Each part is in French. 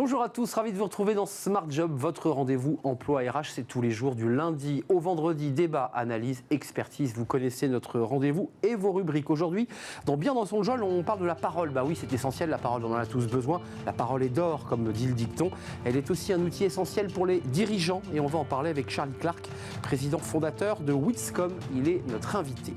Bonjour à tous, ravi de vous retrouver dans Smart Job, votre rendez-vous emploi RH, c'est tous les jours du lundi au vendredi, débat, analyse, expertise, vous connaissez notre rendez-vous et vos rubriques. Aujourd'hui, Bien dans son job, on parle de la parole. Bah oui, c'est essentiel, la parole, on en a tous besoin. La parole est d'or, comme dit le dicton. Elle est aussi un outil essentiel pour les dirigeants et on va en parler avec Charlie Clark, président fondateur de Witscom. Il est notre invité.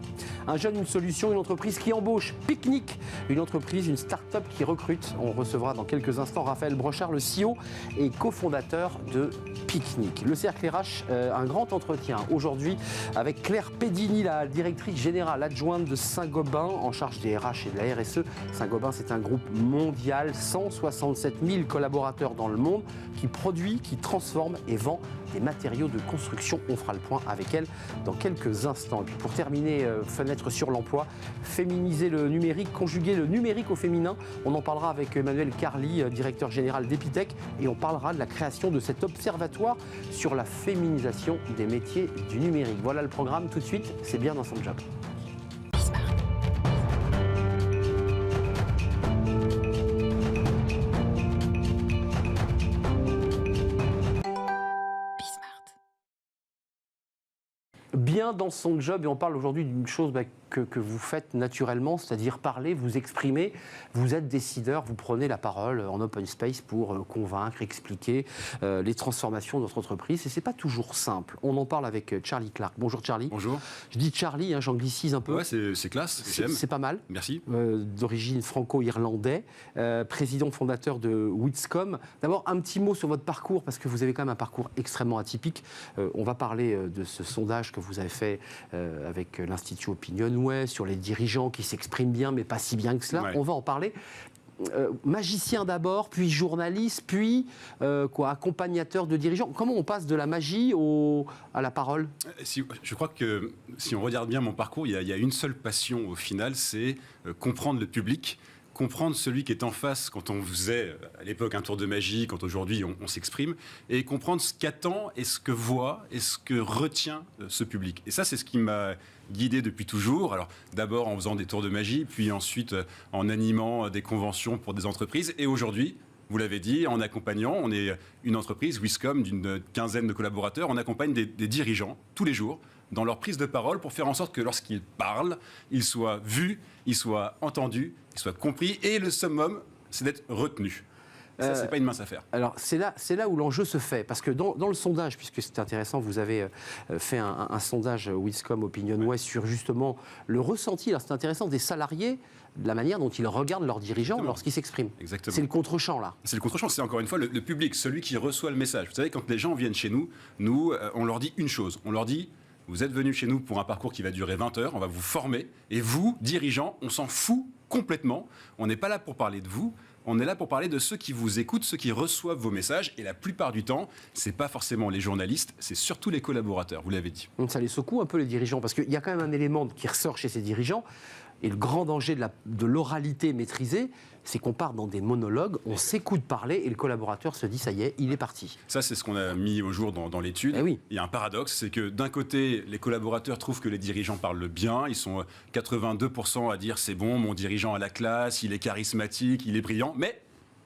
Un jeune, une solution, une entreprise qui embauche. Picnic, une entreprise, une start-up qui recrute. On recevra dans quelques instants Raphaël Brochard, le CEO et cofondateur de Picnic. Le cercle RH, un grand entretien aujourd'hui avec Claire Pedini, la directrice générale adjointe de Saint-Gobain en charge des RH et de la RSE. Saint-Gobain, c'est un groupe mondial, 167 000 collaborateurs dans le monde qui produit, qui transforme et vend des matériaux de construction. On fera le point avec elle dans quelques instants. Et puis pour terminer, fenêtre sur l'emploi, féminiser le numérique, conjuguer le numérique au féminin. On en parlera avec Emmanuel Carly, directeur général d'Epitech, et on parlera de la création de cet observatoire sur la féminisation des métiers du numérique. Voilà le programme tout de suite, c'est bien dans son job. Bien dans son job, et on parle aujourd'hui d'une chose que vous faites naturellement, c'est-à-dire parler, vous exprimer, vous êtes décideur, vous prenez la parole en open space pour convaincre, expliquer les transformations de notre entreprise. Et ce n'est pas toujours simple. On en parle avec Charlie Clark. Bonjour Charlie. Bonjour. Je dis Charlie, j'anglicise un peu. Ouais, c'est classe, c'est pas mal. Merci. D'origine franco-irlandais, président fondateur de Witscom. D'abord, un petit mot sur votre parcours, parce que vous avez quand même un parcours extrêmement atypique. On va parler de ce sondage que vous avez fait avec l'Institut Opinionway sur les dirigeants qui s'expriment bien, mais pas si bien que cela. Ouais. On va en parler. Magicien d'abord, puis journaliste, puis accompagnateur de dirigeants. Comment on passe de la magie à la parole ? Je crois que si on regarde bien mon parcours, il y a une seule passion au final, c'est comprendre le public. Comprendre celui qui est en face quand on faisait à l'époque un tour de magie, quand aujourd'hui on s'exprime, et comprendre ce qu'attend et ce que voit et ce que retient ce public. Et ça, c'est ce qui m'a guidé depuis toujours. Alors d'abord en faisant des tours de magie, puis ensuite en animant des conventions pour des entreprises. Et aujourd'hui, vous l'avez dit, en accompagnant, on est une entreprise, Witscom, d'une quinzaine de collaborateurs, on accompagne des dirigeants tous les jours dans leur prise de parole pour faire en sorte que lorsqu'ils parlent, ils soient vus, ils soient entendus, ils soient compris. Et le summum, c'est d'être retenu. Ça, c'est pas une mince affaire. Alors, c'est là où l'enjeu se fait. Parce que dans le sondage, puisque c'est intéressant, vous avez fait un sondage Witscom Opinionway sur justement le ressenti, alors c'est intéressant, des salariés, de la manière dont ils regardent leurs dirigeants lorsqu'ils s'expriment. Exactement. C'est le contre-champ, là. C'est le contre-champ, c'est encore une fois le public, celui qui reçoit le message. Vous savez, quand les gens viennent chez nous, on leur dit une chose. On leur dit, vous êtes venus chez nous pour un parcours qui va durer 20 heures, on va vous former. Et vous, dirigeants, on s'en fout complètement. On n'est pas là pour parler de vous. On est là pour parler de ceux qui vous écoutent, ceux qui reçoivent vos messages. Et la plupart du temps, ce n'est pas forcément les journalistes, c'est surtout les collaborateurs, vous l'avez dit. Donc ça les secoue un peu, les dirigeants, parce qu'il y a quand même un élément qui ressort chez ces dirigeants. Et le grand danger de l'oralité maîtrisée, c'est qu'on part dans des monologues, on s'écoute parler et le collaborateur se dit ça y est, il est parti. Ça, c'est ce qu'on a mis au jour dans l'étude. Eh oui. Il y a un paradoxe, c'est que d'un côté, les collaborateurs trouvent que les dirigeants parlent bien. Ils sont 82% à dire c'est bon, mon dirigeant a la classe, il est charismatique, il est brillant. Mais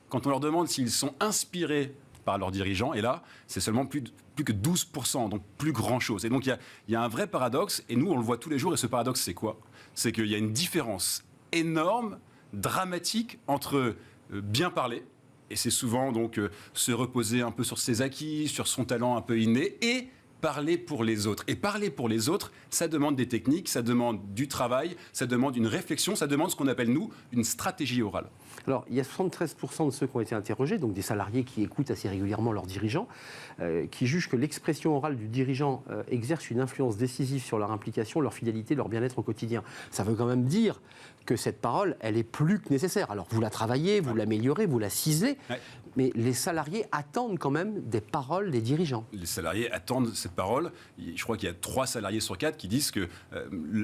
quand on leur demande s'ils sont inspirés par leurs dirigeants, et là, c'est seulement plus que 12%, donc plus grand-chose. Et donc, il y a un vrai paradoxe, et nous, on le voit tous les jours, et ce paradoxe, c'est quoi ? C'est qu'il y a une différence énorme, dramatique, entre bien parler, et c'est souvent donc se reposer un peu sur ses acquis, sur son talent un peu inné, et parler pour les autres. Et parler pour les autres, ça demande des techniques, ça demande du travail, ça demande une réflexion, ça demande ce qu'on appelle, nous, une stratégie orale. Alors, il y a 73% de ceux qui ont été interrogés, donc des salariés qui écoutent assez régulièrement leurs dirigeants, qui jugent que l'expression orale du dirigeant exerce une influence décisive sur leur implication, leur fidélité, leur bien-être au quotidien. Ça veut quand même dire que cette parole, elle est plus que nécessaire. Alors, vous la travaillez, vous l'améliorez, vous la ciselez, mais les salariés attendent quand même des paroles des dirigeants. Les salariés attendent cette parole. Je crois qu'il y a 3 salariés sur 4 qui disent que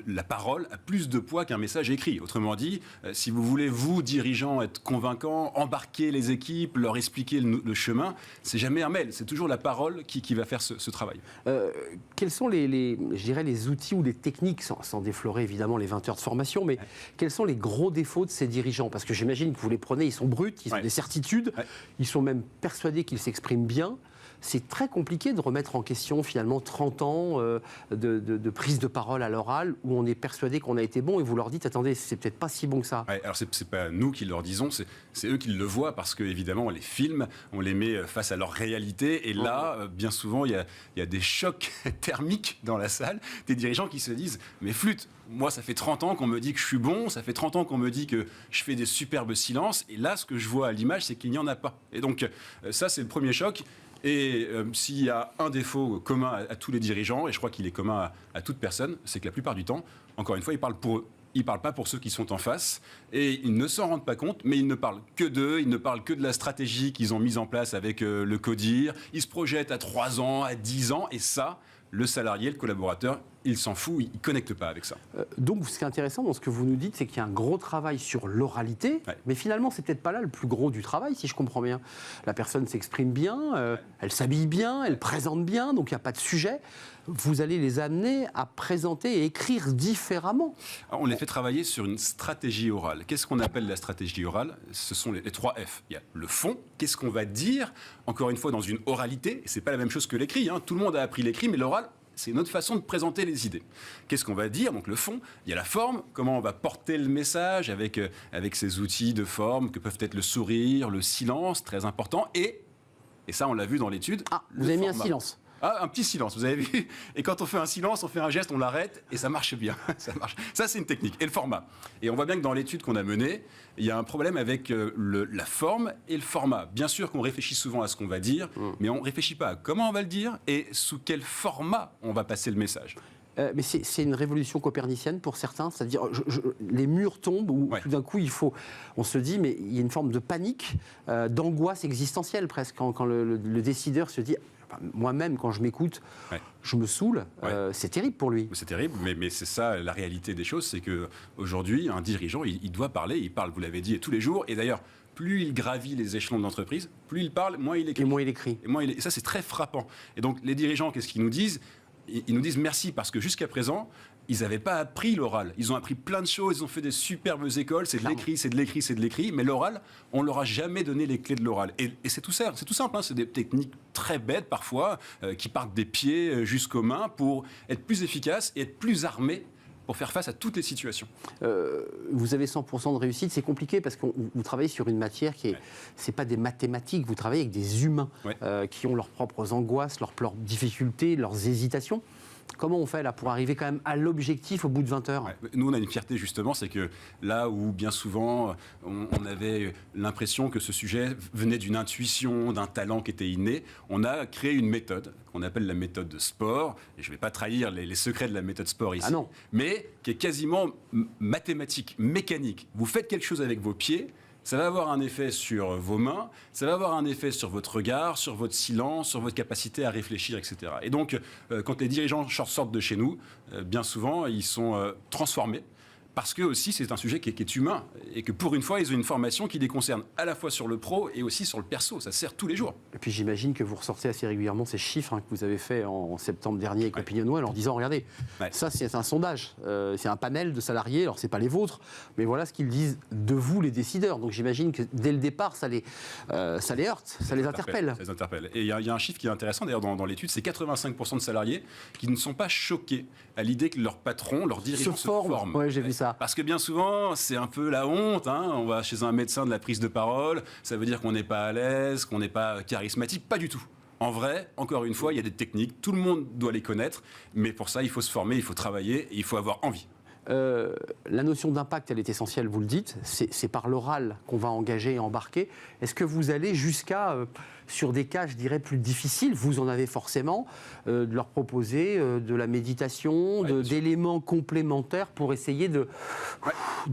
la parole a plus de poids qu'un message écrit. Autrement dit, si vous voulez, vous, dirigeants, être convaincants, embarquer les équipes, leur expliquer le chemin, c'est jamais un mail, c'est toujours la parole qui va faire ce travail. Quels sont je dirais les outils ou les techniques, sans déflorer évidemment les 20 heures de formation, mais quels sont les gros défauts de ces dirigeants ? Parce que j'imagine que vous les prenez, ils sont bruts, ils ont des certitudes, ils sont même persuadés qu'ils s'expriment bien. C'est très compliqué de remettre en question finalement 30 ans de prise de parole à l'oral où on est persuadé qu'on a été bon et vous leur dites attendez, c'est peut-être pas si bon que ça. Ouais, alors c'est pas nous qui leur disons, c'est eux qui le voient parce qu'évidemment on les filme, on les met face à leur réalité et là, bien souvent, il y a des chocs thermiques dans la salle, des dirigeants qui se disent mais flûte, moi ça fait 30 ans qu'on me dit que je suis bon, ça fait 30 ans qu'on me dit que je fais des superbes silences et là ce que je vois à l'image c'est qu'il n'y en a pas. Et donc ça c'est le premier choc. Et s'il y a un défaut commun à tous les dirigeants, et je crois qu'il est commun à toute personne, c'est que la plupart du temps, encore une fois, ils parlent pour eux. Ils ne parlent pas pour ceux qui sont en face, et ils ne s'en rendent pas compte, mais ils ne parlent que d'eux, ils ne parlent que de la stratégie qu'ils ont mise en place avec le CODIR. Ils se projettent à 3 ans, à 10 ans, et ça, le salarié, le collaborateur, il s'en fout, il ne connecte pas avec ça. Donc, ce qui est intéressant dans ce que vous nous dites, c'est qu'il y a un gros travail sur l'oralité, mais finalement, c'est peut-être pas là le plus gros du travail, si je comprends bien. La personne s'exprime bien, elle s'habille bien, elle présente bien, donc il n'y a pas de sujet. Vous allez les amener à présenter et écrire différemment. Alors, on les fait travailler sur une stratégie orale. Qu'est-ce qu'on appelle la stratégie orale? Ce sont les 3 F. Il y a le fond, qu'est-ce qu'on va dire, encore une fois, dans une oralité. Ce n'est pas la même chose que l'écrit, hein. Tout le monde a appris l'écrit, mais l'oral, c'est une autre façon de présenter les idées. Qu'est-ce qu'on va dire? Donc le fond, il y a la forme, comment on va porter le message avec ces outils de forme que peuvent être le sourire, le silence, très important, et ça on l'a vu dans l'étude. Ah, vous avez mis un silence. Ah, un petit silence, vous avez vu? Et quand on fait un silence, on fait un geste, on l'arrête, et ça marche bien. Ça marche. Ça, c'est une technique. Et le format. Et on voit bien que dans l'étude qu'on a menée, il y a un problème avec la forme et le format. Bien sûr qu'on réfléchit souvent à ce qu'on va dire, mais on ne réfléchit pas à comment on va le dire et sous quel format on va passer le message. Mais c'est une révolution copernicienne pour certains, c'est-à-dire les murs tombent où tout d'un coup on se dit mais il y a une forme de panique, d'angoisse existentielle presque quand le décideur se dit moi-même quand je m'écoute, je me saoule, c'est terrible pour lui. C'est terrible, mais c'est ça la réalité des choses, c'est qu'aujourd'hui un dirigeant il doit parler, il parle, vous l'avez dit, tous les jours, et d'ailleurs plus il gravit les échelons de l'entreprise, plus il parle, moins il écrit. Et moins il écrit. Et ça c'est très frappant. Et donc les dirigeants, qu'est-ce qu'ils nous disent? Ils nous disent merci parce que jusqu'à présent, ils n'avaient pas appris l'oral. Ils ont appris plein de choses, ils ont fait des superbes écoles, c'est de l'écrit, c'est de l'écrit, c'est de l'écrit, mais l'oral, on ne leur a jamais donné les clés de l'oral. Et c'est tout simple, hein, c'est des techniques très bêtes parfois, qui partent des pieds jusqu'aux mains pour être plus efficaces et être plus armés pour faire face à toutes les situations. Vous avez 100% de réussite, c'est compliqué parce que vous travaillez sur une matière qui est, c'est pas des mathématiques, vous travaillez avec des humains qui ont leurs propres angoisses, leurs difficultés, leurs hésitations. Comment on fait là pour arriver quand même à l'objectif au bout de 20 heures? Nous, on a une fierté justement, c'est que là où bien souvent on avait l'impression que ce sujet venait d'une intuition, d'un talent qui était inné, on a créé une méthode qu'on appelle la méthode de sport. Et je ne vais pas trahir les secrets de la méthode sport ici, mais qui est quasiment mathématique, mécanique. Vous faites quelque chose avec vos pieds, ça va avoir un effet sur vos mains, ça va avoir un effet sur votre regard, sur votre silence, sur votre capacité à réfléchir, etc. Et donc, quand les dirigeants sortent de chez nous, bien souvent, ils sont transformés. Parce que aussi, c'est un sujet qui est humain et que pour une fois, ils ont une formation qui les concerne à la fois sur le pro et aussi sur le perso. Ça sert tous les jours. Et puis j'imagine que vous ressortez assez régulièrement ces chiffres que vous avez fait en septembre dernier avec Opinion en disant regardez, ça c'est un sondage, c'est un panel de salariés, alors c'est pas les vôtres, mais voilà ce qu'ils disent de vous les décideurs. Donc j'imagine que dès le départ, ça les heurte, ça les interpelle. Ça les interpelle. Et il y a un chiffre qui est intéressant d'ailleurs dans l'étude, c'est 85% de salariés qui ne sont pas choqués à l'idée que leur patron, leur dirigeant se forme. Ouais, j'ai vu ça. Parce que bien souvent, c'est un peu la honte. On va chez un médecin de la prise de parole, ça veut dire qu'on n'est pas à l'aise, qu'on n'est pas charismatique. Pas du tout. En vrai, encore une fois, il y a des techniques, tout le monde doit les connaître, mais pour ça, il faut se former, il faut travailler et il faut avoir envie. La notion d'impact, elle est essentielle, vous le dites. C'est par l'oral qu'on va engager et embarquer. Est-ce que vous allez jusqu'à, sur des cas, je dirais, plus difficiles, vous en avez forcément, de leur proposer de la méditation, d'éléments complémentaires pour essayer de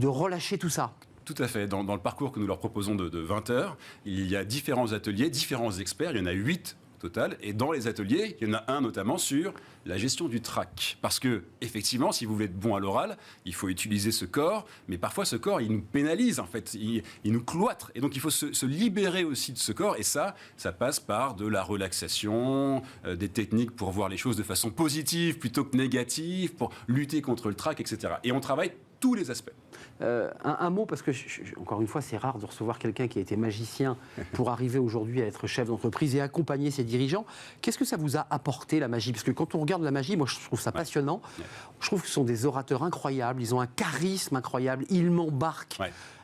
relâcher tout ça? Tout à fait. Dans le parcours que nous leur proposons de 20 heures, il y a différents ateliers, différents experts. Il y en a 8 total. Et dans les ateliers, il y en a un notamment sur la gestion du trac. Parce que, effectivement, si vous voulez être bon à l'oral, il faut utiliser ce corps. Mais parfois, ce corps, il nous pénalise, en fait. Il nous cloître. Et donc, il faut se libérer aussi de ce corps. Et ça passe par de la relaxation, des techniques pour voir les choses de façon positive plutôt que négative, pour lutter contre le trac, etc. Et on travaille tous les aspects. Un mot, parce que, encore une fois, c'est rare de recevoir quelqu'un qui a été magicien pour arriver aujourd'hui à être chef d'entreprise et accompagner ses dirigeants. Qu'est-ce que ça vous a apporté, la magie? Parce que quand on regarde la magie, moi, je trouve ça passionnant. Je trouve que ce sont des orateurs incroyables, ils ont un charisme incroyable, ils m'embarquent.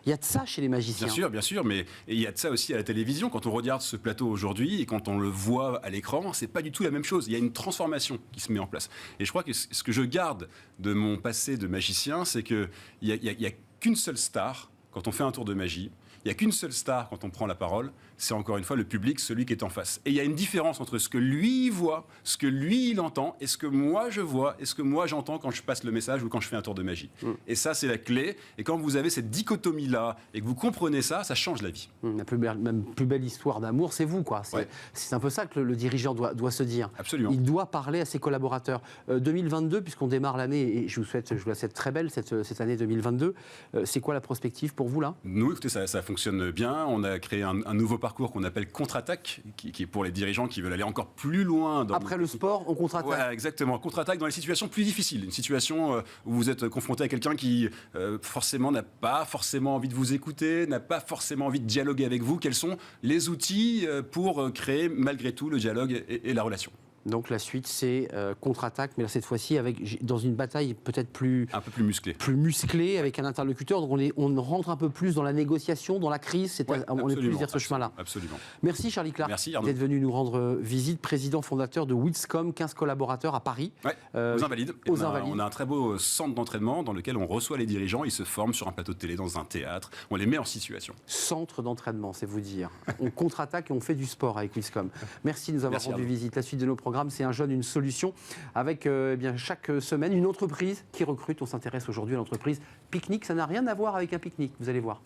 Il y a de ça chez les magiciens. Bien sûr, mais il y a de ça aussi à la télévision. Quand on regarde ce plateau aujourd'hui et quand on le voit à l'écran, c'est pas du tout la même chose. Il y a une transformation qui se met en place. Et je crois que ce que je garde de mon passé de magicien, c'est qu'il y a qu'une seule star quand on fait un tour de magie. Il n'y a qu'une seule star quand on prend la parole, c'est encore une fois le public, celui qui est en face. Et il y a une différence entre ce que lui voit, ce que lui il entend, et ce que moi je vois, et ce que moi j'entends quand je passe le message ou quand je fais un tour de magie. Et ça, c'est la clé. Et quand vous avez cette dichotomie-là, et que vous comprenez ça, ça change la vie. La plus belle histoire d'amour, c'est vous, quoi. C'est un peu ça que le dirigeant doit se dire. Absolument. Il doit parler à ses collaborateurs. 2022, puisqu'on démarre l'année, et je vous la souhaite très belle, cette année 2022, c'est quoi la prospective pour vous, là? Nous, écoutez, ça fonctionne bien. On a créé un nouveau parcours qu'on appelle Contre-attaque, qui est pour les dirigeants qui veulent aller encore plus loin. Après le sport, on contre-attaque. Ouais, exactement. Contre-attaque dans les situations plus difficiles. Une situation où vous êtes confronté à quelqu'un qui, forcément, n'a pas forcément envie de vous écouter, n'a pas forcément envie de dialoguer avec vous. Quels sont les outils pour créer, malgré tout, le dialogue et la relation? Donc la suite, c'est contre-attaque, mais là, cette fois-ci, dans une bataille peut-être un peu plus musclée, avec un interlocuteur. Donc on rentre un peu plus dans la négociation, dans la crise. On est plus vers ce chemin-là. Absolument. Merci Charlie Clark d'être venu nous rendre visite. Président fondateur de Witscom, 15 collaborateurs à Paris. Aux Invalides. On a un très beau centre d'entraînement dans lequel on reçoit les dirigeants. Ils se forment sur un plateau de télé, dans un théâtre. On les met en situation. Centre d'entraînement, c'est vous dire. On contre-attaque et on fait du sport avec Witscom. Merci de nous avoir rendu visite. La suite de nos programmes, c'est Un jeune, une solution, avec chaque semaine une entreprise qui recrute. On s'intéresse aujourd'hui à l'entreprise Picnic. Ça n'a rien à voir avec un pique-nique, vous allez voir.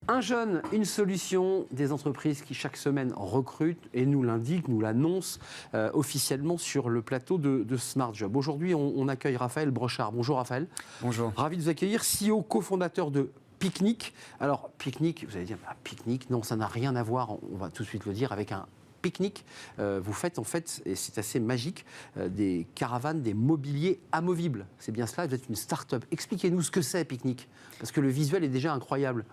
Un jeune, une solution, des entreprises qui chaque semaine recrutent et nous l'indiquent, nous l'annoncent officiellement sur le plateau de Smart Job. Aujourd'hui, on accueille Raphaël Brochard. Bonjour Raphaël. Bonjour. Ravi de vous accueillir, CEO, cofondateur de Picnic. Alors, Picnic, vous allez dire, Picnic, non, ça n'a rien à voir, on va tout de suite le dire, avec un pique-nique. Vous faites en fait, et c'est assez magique, des caravanes, des mobiliers amovibles. C'est bien cela, vous êtes une start-up. Expliquez-nous ce que c'est Picnic, parce que le visuel est déjà incroyable.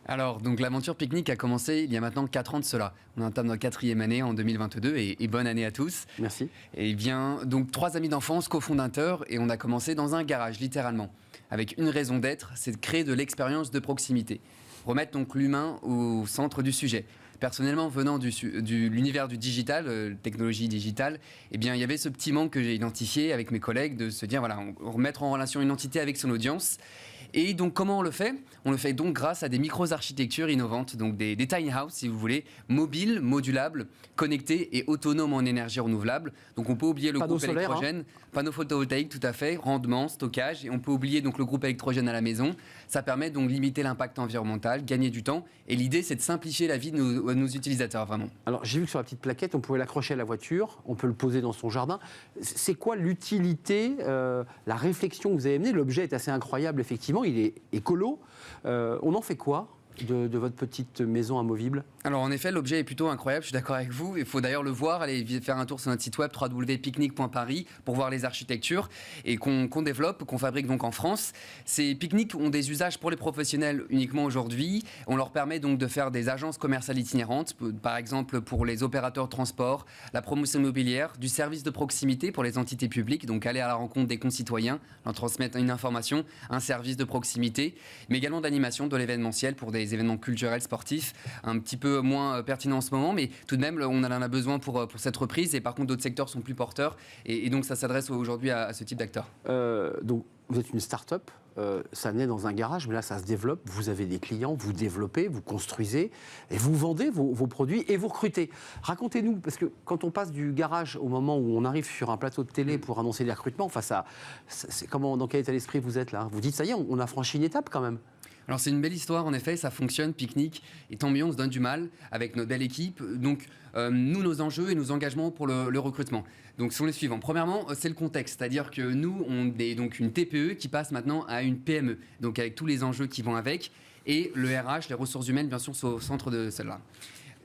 Alors, donc l'aventure Picnic a commencé il y a maintenant 4 ans de cela. On entame notre 4e année en 2022 et bonne année à tous. Merci. Et bien, donc 3 amis d'enfance, cofondateurs, et on a commencé dans un garage, littéralement. Avec une raison d'être, c'est de créer de l'expérience de proximité. Remettre donc l'humain au centre du sujet. Personnellement, venant de l'univers du digital, technologie digitale, eh bien, il y avait ce petit manque que j'ai identifié avec mes collègues de se dire, voilà, remettre en relation une entité avec son audience. Et donc, comment on le fait? On le fait donc grâce à des micro-architectures innovantes, donc des tiny house, si vous voulez, mobiles, modulables, connectés et autonomes en énergie renouvelable. Donc, on peut oublier le groupe électrogène, panneaux photovoltaïques, tout à fait, rendement, stockage, et on peut oublier donc le groupe électrogène à la maison. Ça permet donc de limiter l'impact environnemental, gagner du temps. Et l'idée, c'est de simplifier la vie de nos utilisateurs, vraiment. Alors, j'ai vu que sur la petite plaquette, on pouvait l'accrocher à la voiture, on peut le poser dans son jardin. C'est quoi l'utilité, la réflexion que vous avez menée? L'objet est assez incroyable, effectivement, il est écolo. On en fait quoi de votre petite maison amovible? Alors en effet, l'objet est plutôt incroyable, je suis d'accord avec vous. Il faut d'ailleurs le voir, aller faire un tour sur notre site web www.picnic.paris pour voir les architectures et qu'on développe, qu'on fabrique donc en France. Ces pique-niques ont des usages pour les professionnels uniquement aujourd'hui. On leur permet donc de faire des agences commerciales itinérantes, par exemple pour les opérateurs de transport, la promotion immobilière, du service de proximité pour les entités publiques, donc aller à la rencontre des concitoyens, leur transmettre une information, un service de proximité, mais également d'animation, de l'événementiel pour des événements culturels, sportifs, un petit peu moins pertinent en ce moment, mais tout de même, on en a besoin pour cette reprise. Et par contre, d'autres secteurs sont plus porteurs. Et donc, ça s'adresse aujourd'hui à ce type d'acteurs. Donc, vous êtes une start-up. Ça naît dans un garage, mais là, ça se développe. Vous avez des clients, vous développez, vous construisez, et vous vendez vos produits et vous recrutez. Racontez-nous, parce que quand on passe du garage au moment où on arrive sur un plateau de télé pour annoncer les recrutements, enfin, dans quel état d'esprit vous êtes là? Vous dites, ça y est, on a franchi une étape quand même. Alors c'est une belle histoire, en effet, ça fonctionne, Picnic, et tant mieux, on se donne du mal avec notre belle équipe. Donc nous, nos enjeux et nos engagements pour le recrutement. Donc sont les suivants. Premièrement, c'est le contexte, c'est-à-dire que nous, on est donc une TPE qui passe maintenant à une PME, donc avec tous les enjeux qui vont avec, et le RH, les ressources humaines, bien sûr, sont au centre de celle-là.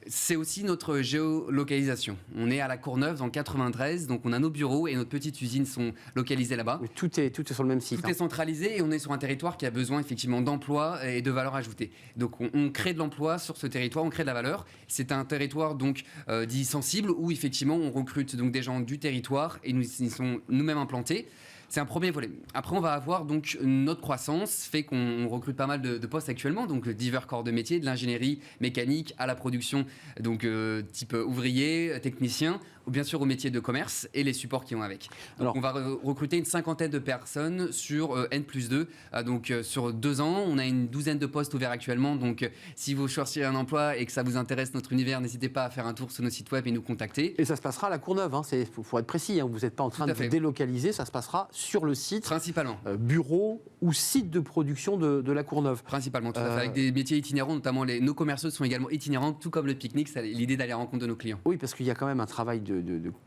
C'est aussi notre géolocalisation. On est à la Courneuve, dans le 93, donc on a nos bureaux et notre petite usine sont localisés là-bas. Mais tout est sur le même site. Tout est centralisé et on est sur un territoire qui a besoin effectivement d'emploi et de valeur ajoutée. Donc on crée de l'emploi sur ce territoire, on crée de la valeur. C'est un territoire donc dit sensible où effectivement on recrute donc des gens du territoire et ils sont nous-mêmes implantés. C'est un premier volet. Après, on va avoir donc notre croissance, fait qu'on recrute pas mal de postes actuellement, donc divers corps de métier, de l'ingénierie mécanique à la production, donc type ouvrier, technicien, ou bien sûr au métier de commerce et les supports qui vont avec. Donc, Alors, on va recruter une cinquantaine de personnes sur N+2. Donc sur 2 ans, on a une douzaine de postes ouverts actuellement. Donc si vous cherchez un emploi et que ça vous intéresse notre univers, n'hésitez pas à faire un tour sur nos sites web et nous contacter. et ça se passera à la Courneuve, hein, faut être précis, hein, vous n'êtes pas en train Tout de à fait. vous délocaliser, ça se passera sur le site, Principalement. bureau ou site de production de la Courneuve. Principalement, tout à fait. Avec des métiers itinérants, notamment nos commerciaux sont également itinérants, tout comme le pique-nique, c'est l'idée d'aller à la rencontre de nos clients. Oui, parce qu'il y a quand même un travail de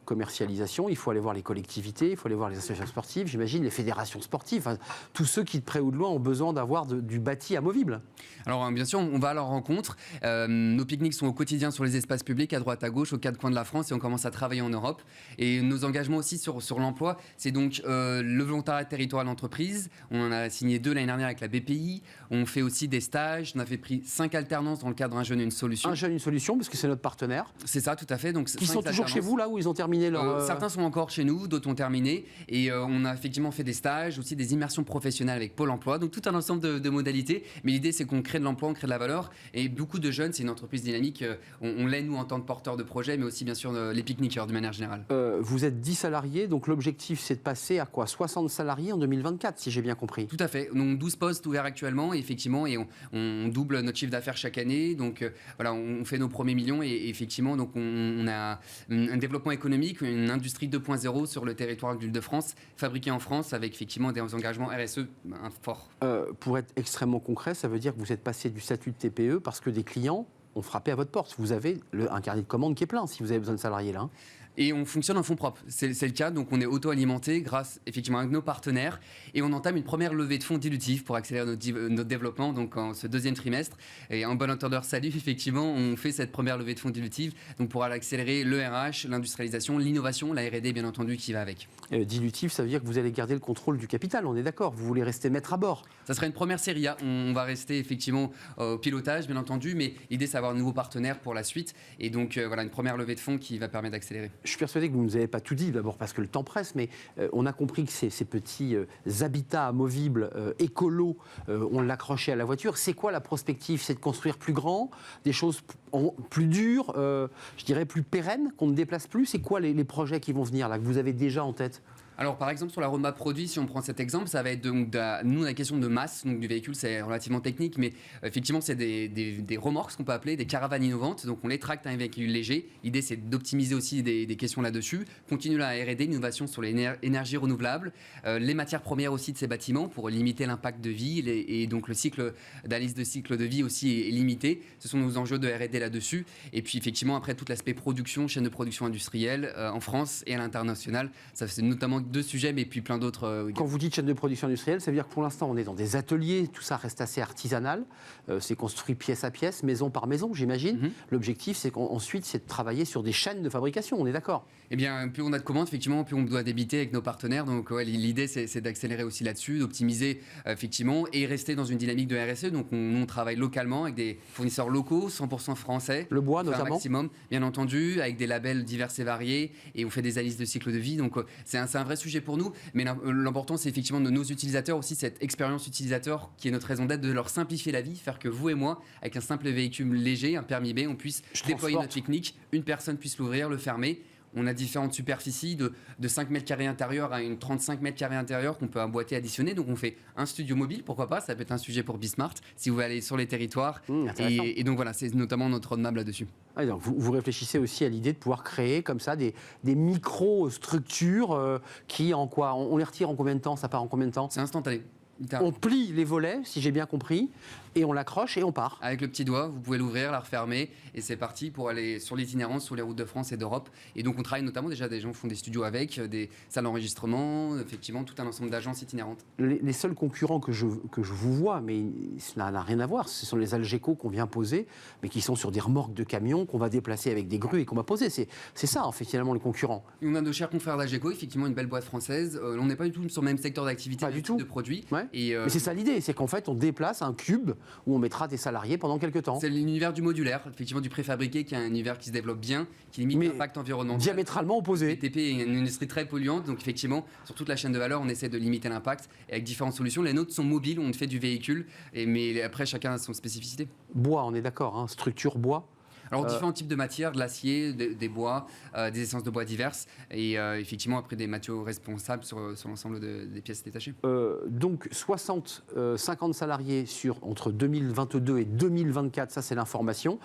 commercialisation. Il faut aller voir les collectivités, il faut aller voir les associations sportives, j'imagine, les fédérations sportives. Enfin, tous ceux qui, de près ou de loin, ont besoin d'avoir du bâti amovible. Alors, bien sûr, on va à leur rencontre. Nos pique-niques sont au quotidien sur les espaces publics, à droite, à gauche, aux 4 coins de la France, et on commence à travailler en Europe. Et nos engagements aussi sur l'emploi, c'est donc le volontariat territorial d'entreprise. On en a signé 2 l'année dernière avec la BPI. On fait aussi des stages. On a pris 5 alternances dans le cadre d'un jeune et une solution. Un jeune, une solution, parce que c'est notre partenaire. C'est ça, tout à fait. Donc, Qui 5 sont toujours chez alternances. vous, là, où ils ont terminé leur... Certains sont encore chez nous, d'autres ont terminé. Et on a effectivement fait des stages, aussi des immersions professionnelles avec Pôle emploi. Donc tout un ensemble de modalités. Mais l'idée, c'est qu'on crée de l'emploi, on crée de la valeur. Et beaucoup de jeunes, c'est une entreprise dynamique. On l'est, nous, en tant que porteurs de projets, mais aussi, bien sûr, les pique-niqueurs, de manière générale. Vous êtes 10 salariés, donc l'objectif, c'est de passer à quoi 60 salariés en 2024, si j'ai bien compris. Tout à fait. Donc 12 postes ouverts actuellement, et effectivement, et on double notre chiffre d'affaires chaque année. Donc voilà, on fait nos premiers millions, et effectivement, donc on a un développement économique, une industrie 2.0 sur le territoire de l'Île-de-France, fabriquée en France, avec effectivement des engagements RSE forts. Pour être extrêmement concret, ça veut dire que vous êtes passé du statut de TPE parce que des clients ont frappé à votre porte. Vous avez un carnet de commandes qui est plein si vous avez besoin de salariés là. Hein. Et on fonctionne en fonds propres. C'est le cas, donc on est auto-alimenté grâce effectivement à nos partenaires, et on entame une première levée de fonds dilutive pour accélérer notre développement, donc en ce 2e trimestre. Et en bon entendeur, salut, effectivement, on fait cette première levée de fonds dilutive, donc pour accélérer le RH, l'industrialisation, l'innovation, la R&D bien entendu qui va avec. Dilutif, ça veut dire que vous allez garder le contrôle du capital, on est d'accord. Vous voulez rester maître à bord. Ça sera une première série A. On va rester effectivement au pilotage, bien entendu, mais l'idée c'est d'avoir un nouveau partenaire pour la suite. Et donc voilà, une première levée de fonds qui va permettre d'accélérer. Je suis persuadé que vous ne nous avez pas tout dit, d'abord parce que le temps presse, mais on a compris que ces petits habitats amovibles, écolos, on l'accrochait à la voiture. C'est quoi la prospective? C'est de construire plus grand, des choses plus dures, je dirais plus pérennes, qu'on ne déplace plus? C'est quoi les projets qui vont venir là, que vous avez déjà en tête? Alors, par exemple, sur la roadmap produit, si on prend cet exemple, ça va être donc nous, la question de masse donc du véhicule, c'est relativement technique, mais effectivement, c'est des remorques, ce qu'on peut appeler des caravanes innovantes. Donc, on les tracte à un véhicule léger. L'idée, c'est d'optimiser aussi des questions là-dessus. Continuer la R&D, l'innovation sur les énergies renouvelables, les matières premières aussi de ces bâtiments pour limiter l'impact de vie, et donc le cycle d'analyse de cycle de vie aussi est limité. Ce sont nos enjeux de R&D là-dessus. Et puis, effectivement, après, tout l'aspect production, chaîne de production industrielle en France et à l'international. Ça, c'est notamment 2 sujets, mais puis plein d'autres. Quand vous dites chaîne de production industrielle, ça veut dire que pour l'instant, on est dans des ateliers, tout ça reste assez artisanal. C'est construit pièce à pièce, maison par maison, j'imagine. Mm-hmm. L'objectif, c'est qu'ensuite, c'est de travailler sur des chaînes de fabrication, on est d'accord? Eh bien, plus on a de commandes, effectivement, plus on doit débiter avec nos partenaires. Donc, ouais, l'idée, c'est d'accélérer aussi là-dessus, d'optimiser, effectivement, et rester dans une dynamique de RSE. Donc, on travaille localement avec des fournisseurs locaux, 100% français. Le bois, On fait un notamment? maximum, bien entendu, avec des labels divers et variés, et on fait des analyses de cycle de vie. Donc, c'est un vrai sujet pour nous. Mais l'important, c'est effectivement de nos utilisateurs aussi, cette expérience utilisateur qui est notre raison d'être, de leur simplifier la vie, faire que vous et moi, avec un simple véhicule léger, un permis B, on puisse déployer notre technique, une personne puisse l'ouvrir, le fermer. On a différentes superficies de 5 mètres carrés intérieurs à une 35 mètres carrés intérieurs qu'on peut emboîter, additionner. Donc on fait un studio mobile, pourquoi pas, ça peut être un sujet pour Bismart, si vous voulez aller sur les territoires. Et donc voilà, c'est notamment notre roadmap là-dessus. Ah, donc vous réfléchissez aussi à l'idée de pouvoir créer comme ça des micro-structures qui, en quoi on les retire en combien de temps? Ça part en combien de temps? C'est instantané. On plie les volets, si j'ai bien compris, et on l'accroche et on part. Avec le petit doigt, vous pouvez l'ouvrir, la refermer, et c'est parti pour aller sur l'itinérance, sur les routes de France et d'Europe. Et donc on travaille notamment, déjà des gens font des studios avec, des salles d'enregistrement, effectivement tout un ensemble d'agences itinérantes. Les seuls concurrents que je vous vois, mais cela n'a rien à voir, ce sont les Algeco qu'on vient poser, mais qui sont sur des remorques de camions qu'on va déplacer avec des grues et qu'on va poser. C'est ça, en fait, finalement, les concurrents. Et on a nos chers confrères d'Algeco, effectivement une belle boîte française. On n'est pas du tout sur le même secteur d'activité, Pas du tout. de produits. Ouais. Et mais c'est ça l'idée, c'est qu'en fait, on déplace un cube où on mettra des salariés pendant quelques temps. c'est l'univers du modulaire, effectivement du préfabriqué, qui est un univers qui se développe bien, qui limite l'impact environnemental. Diamétralement opposé. Le BTP est une industrie très polluante, donc effectivement, sur toute la chaîne de valeur, on essaie de limiter l'impact et avec différentes solutions. Les nôtres sont mobiles, on fait du véhicule, mais après, chacun a son spécificité. Bois, on est d'accord, hein, structure bois. Alors, différents types de matières, de l'acier, des bois, des essences de bois diverses, et effectivement, après, des matériaux responsables sur l'ensemble des pièces détachées. Donc, 50 salariés entre 2022 et 2024, ça c'est l'information.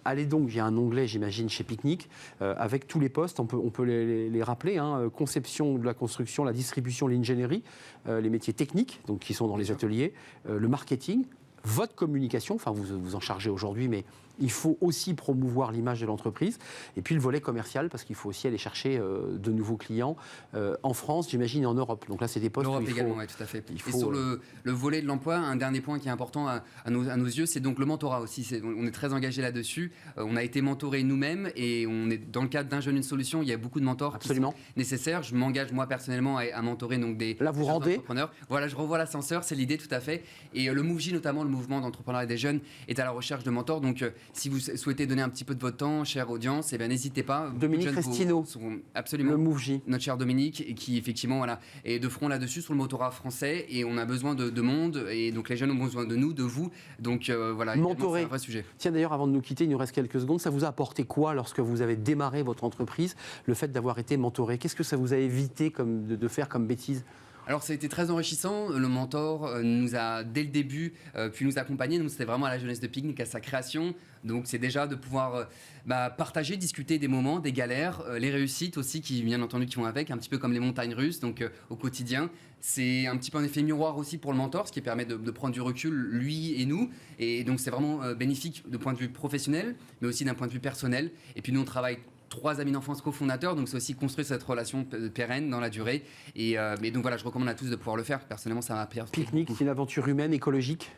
Allez donc, il y a un onglet, j'imagine, chez Picnic, avec tous les postes, on peut les rappeler, hein, conception de la construction, la distribution, l'ingénierie, les métiers techniques, donc qui sont dans les ateliers, le marketing, votre communication, enfin vous en chargez aujourd'hui, mais il faut aussi promouvoir l'image de l'entreprise, et puis le volet commercial, parce qu'il faut aussi aller chercher de nouveaux clients en France, j'imagine, et en Europe. Donc là, c'est des postes L'Europe où il faut... également, oui, tout à fait. Et sur le volet de l'emploi, un dernier point qui est important à nos yeux, c'est donc le mentorat aussi. On est très engagé là-dessus. On a été mentorés nous-mêmes, et on est dans le cadre d'un jeune une solution. Il y a beaucoup de mentors Absolument. qui sont nécessaires. Je m'engage moi personnellement à mentorer donc des là, vous rendez entrepreneurs. Voilà, je revois l'ascenseur, c'est l'idée, tout à fait. Et le MoveJ, notamment le mouvement d'entrepreneuriat des jeunes, est à la recherche de mentors. Donc, si vous souhaitez donner un petit peu de votre temps, chère audience, eh bien, n'hésitez pas. Dominique Restino, absolument. Le MoveJ. Notre cher Dominique, et qui effectivement voilà, est de front là-dessus sur le motorat français, et on a besoin de monde, et donc les jeunes ont besoin de nous, de vous. Donc voilà, mentorer. C'est un vrai sujet. Tiens, d'ailleurs, avant de nous quitter, il nous reste quelques secondes. Ça vous a apporté quoi lorsque vous avez démarré votre entreprise, le fait d'avoir été mentoré? Qu'est-ce que ça vous a évité de faire comme bêtise? Alors ça a été très enrichissant. Le mentor nous a dès le début pu nous accompagner. Nous, c'était vraiment à la jeunesse de Picnic, à sa création. Donc c'est déjà de pouvoir partager, discuter des moments, des galères, les réussites aussi qui bien entendu qui vont avec, un petit peu comme les montagnes russes, donc au quotidien. C'est un petit peu un effet miroir aussi pour le mentor, ce qui permet de prendre du recul, lui et nous. Et donc c'est vraiment bénéfique de point de vue professionnel, mais aussi d'un point de vue personnel. Et puis nous, on travaille 3 amis d'enfance cofondateurs, donc c'est aussi construire cette relation pérenne dans la durée. Mais donc voilà, je recommande à tous de pouvoir le faire. Personnellement, ça m'a appris. Picnic, c'est une aventure humaine, écologique,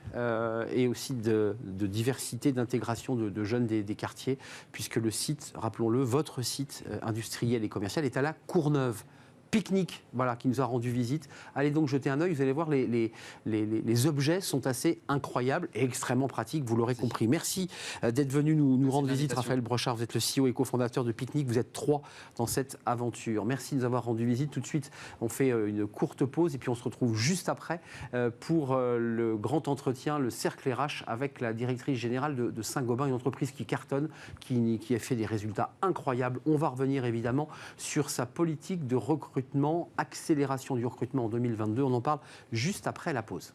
et aussi de diversité, d'intégration de jeunes des quartiers, puisque le site, rappelons-le, votre site industriel et commercial est à la Courneuve. Picnic, voilà, qui nous a rendu visite. Allez donc jeter un œil, vous allez voir, les objets sont assez incroyables et extrêmement pratiques, vous l'aurez compris. Merci d'être venu nous rendre visite, Raphaël Brochard. Vous êtes le CEO et cofondateur de Picnic, vous êtes 3 dans cette aventure. Merci de nous avoir rendu visite. Tout de suite, on fait une courte pause et puis on se retrouve juste après pour le grand entretien, le cercle RH, avec la directrice générale de Saint-Gobain, une entreprise qui cartonne, qui a fait des résultats incroyables. On va revenir évidemment sur sa politique de recrutement, accélération du recrutement en 2022. On en parle juste après la pause.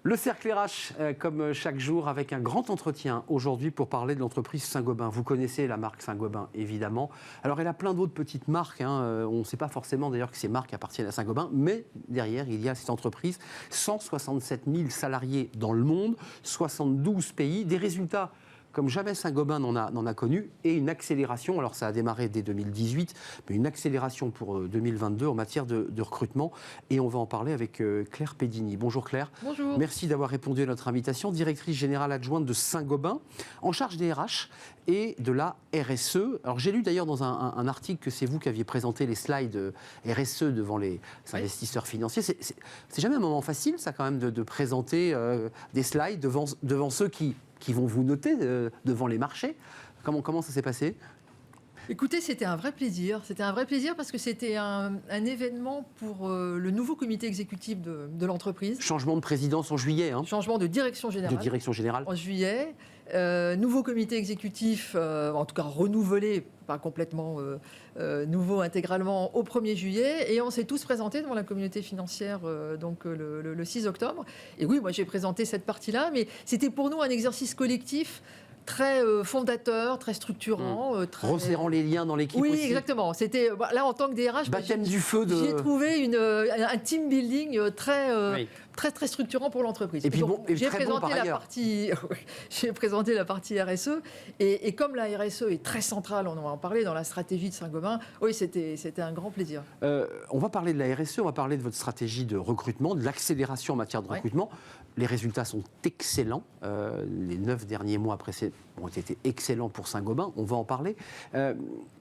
Le cercle RH, comme chaque jour, avec un grand entretien aujourd'hui pour parler de l'entreprise Saint-Gobain. Vous connaissez la marque Saint-Gobain, évidemment. Alors, elle a plein d'autres petites marques. On ne sait pas forcément d'ailleurs que ces marques appartiennent à Saint-Gobain, mais derrière, il y a cette entreprise. 167 000 salariés dans le monde, 72 pays, des résultats comme jamais Saint-Gobain n'en a connu, et une accélération, alors ça a démarré dès 2018, mais une accélération pour 2022 en matière de recrutement, et on va en parler avec Claire Pedini. Bonjour Claire. Bonjour. Merci d'avoir répondu à notre invitation, directrice générale adjointe de Saint-Gobain, en charge des RH et de la RSE. Alors j'ai lu d'ailleurs dans un article que c'est vous qui aviez présenté les slides RSE devant les investisseurs financiers. C'est jamais un moment facile, ça, quand même, de présenter des slides devant ceux qui vont vous noter devant les marchés. Comment ça s'est passé ? Écoutez, c'était un vrai plaisir. C'était un vrai plaisir parce que c'était un événement pour le nouveau comité exécutif de l'entreprise. Changement de présidence en juillet. Changement de direction générale. De direction générale. En juillet. Nouveau comité exécutif, en tout cas renouvelé, pas complètement nouveau intégralement, au 1er juillet. Et on s'est tous présentés devant la communauté financière donc le 6 octobre. Et oui, moi j'ai présenté cette partie-là, mais c'était pour nous un exercice collectif très fondateur, très structurant. Resserrant les liens dans l'équipe oui, aussi. Exactement. C'était, là, en tant que DRH, baptême du feu j'ai trouvé un team building très structurant pour l'entreprise. Et puis j'ai présenté la partie RSE. Et comme la RSE est très centrale, on en va en parler, dans la stratégie de Saint-Gobain, oui, c'était un grand plaisir. On va parler de la RSE, on va parler de votre stratégie de recrutement, de l'accélération en matière de recrutement. Les résultats sont excellents. Les 9 derniers mois ont été excellents pour Saint-Gobain. On va en parler.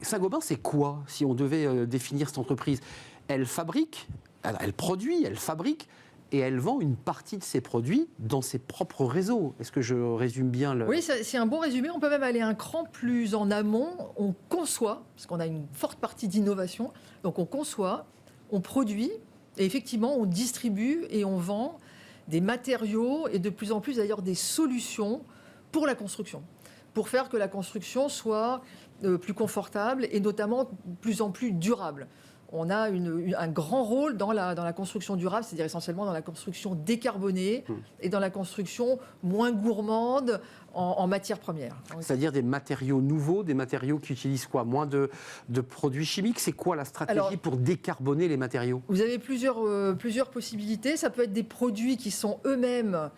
Saint-Gobain, c'est quoi, si on devait définir cette entreprise? Elle fabrique, elle produit, elle fabrique, et elle vend une partie de ses produits dans ses propres réseaux. Est-ce que je résume bien le... Oui, c'est un bon résumé. On peut même aller un cran plus en amont. On conçoit, parce qu'on a une forte partie d'innovation, donc on conçoit, on produit, et effectivement, on distribue et on vend des matériaux et de plus en plus d'ailleurs des solutions pour la construction, pour faire que la construction soit plus confortable et notamment de plus en plus durable. On a un grand rôle dans la construction durable, c'est-à-dire essentiellement dans la construction décarbonée et dans la construction moins gourmande en matières premières. C'est-à-dire des matériaux nouveaux, des matériaux qui utilisent quoi? Moins de produits chimiques? C'est quoi la stratégie pour décarboner les matériaux? Vous avez plusieurs possibilités. Ça peut être des produits qui sont eux-mêmes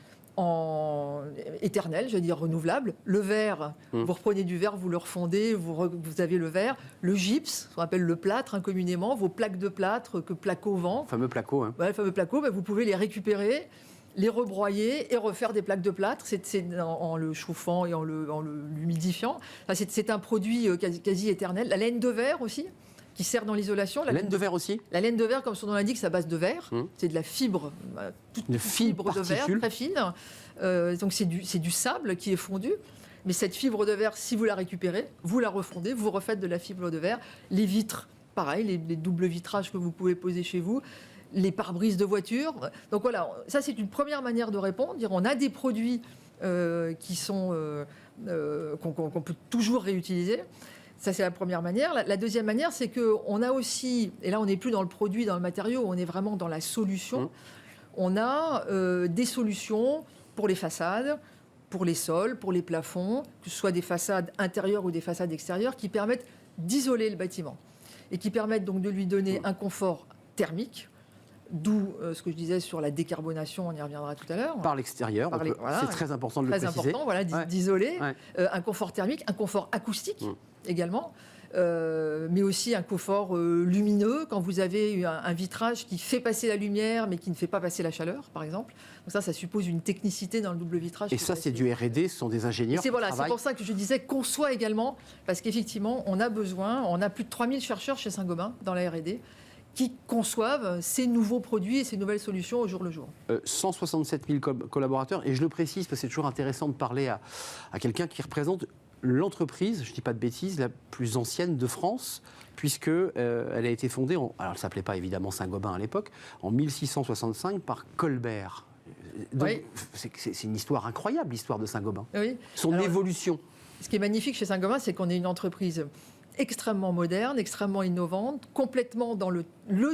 éternel, je veux dire renouvelable. Le verre, vous reprenez du verre, vous le refondez, vous avez le verre. Le gypse, ce qu'on appelle le plâtre communément, vos plaques de plâtre que Placo vend. Le fameux Placo. Le fameux Placo, vous pouvez les récupérer, les rebroyer et refaire des plaques de plâtre. C'est en le chauffant et en l'humidifiant. C'est un produit quasi éternel. La laine de verre aussi, qui sert dans l'isolation. La laine de verre aussi? La laine de verre, comme son nom l'indique, c'est à base de verre. C'est de la fibre, toute fibre de verre, très fine. Donc c'est du sable qui est fondu. Mais cette fibre de verre, si vous la récupérez, vous la refondez, vous refaites de la fibre de verre. Les vitres, pareil, les doubles vitrages que vous pouvez poser chez vous. Les pare-brises de voiture. Donc voilà, ça c'est une première manière de répondre. On a des produits qui sont qu'on peut toujours réutiliser. Ça, c'est la première manière. La deuxième manière, c'est qu'on a aussi, et là, on n'est plus dans le produit, dans le matériau, on est vraiment dans la solution. On a des solutions pour les façades, pour les sols, pour les plafonds, que ce soit des façades intérieures ou des façades extérieures, qui permettent d'isoler le bâtiment et qui permettent donc de lui donner un confort thermique. D'où ce que je disais sur la décarbonation, on y reviendra tout à l'heure. Par l'extérieur, c'est très important de le préciser. Très important, d'isoler. Un confort thermique, un confort acoustique également, mais aussi un confort lumineux quand vous avez un vitrage qui fait passer la lumière mais qui ne fait pas passer la chaleur, par exemple. Donc ça suppose une technicité dans le double vitrage. Et ça, c'est du R&D, ce sont des ingénieurs qui travaillent. C'est pour ça que je disais conçoit également, parce qu'effectivement, on a plus de 3000 chercheurs chez Saint-Gobain dans la R&D, qui conçoivent ces nouveaux produits et ces nouvelles solutions au jour le jour. 167 000 collaborateurs, et je le précise parce que c'est toujours intéressant de parler à quelqu'un qui représente l'entreprise, je ne dis pas de bêtises, la plus ancienne de France, puisque elle a été fondée, alors elle ne s'appelait pas évidemment Saint-Gobain à l'époque, en 1665 par Colbert. Donc c'est une histoire incroyable, l'histoire de Saint-Gobain. Son évolution. Ce qui est magnifique chez Saint-Gobain, c'est qu'on est une entreprise extrêmement moderne, extrêmement innovante, complètement dans le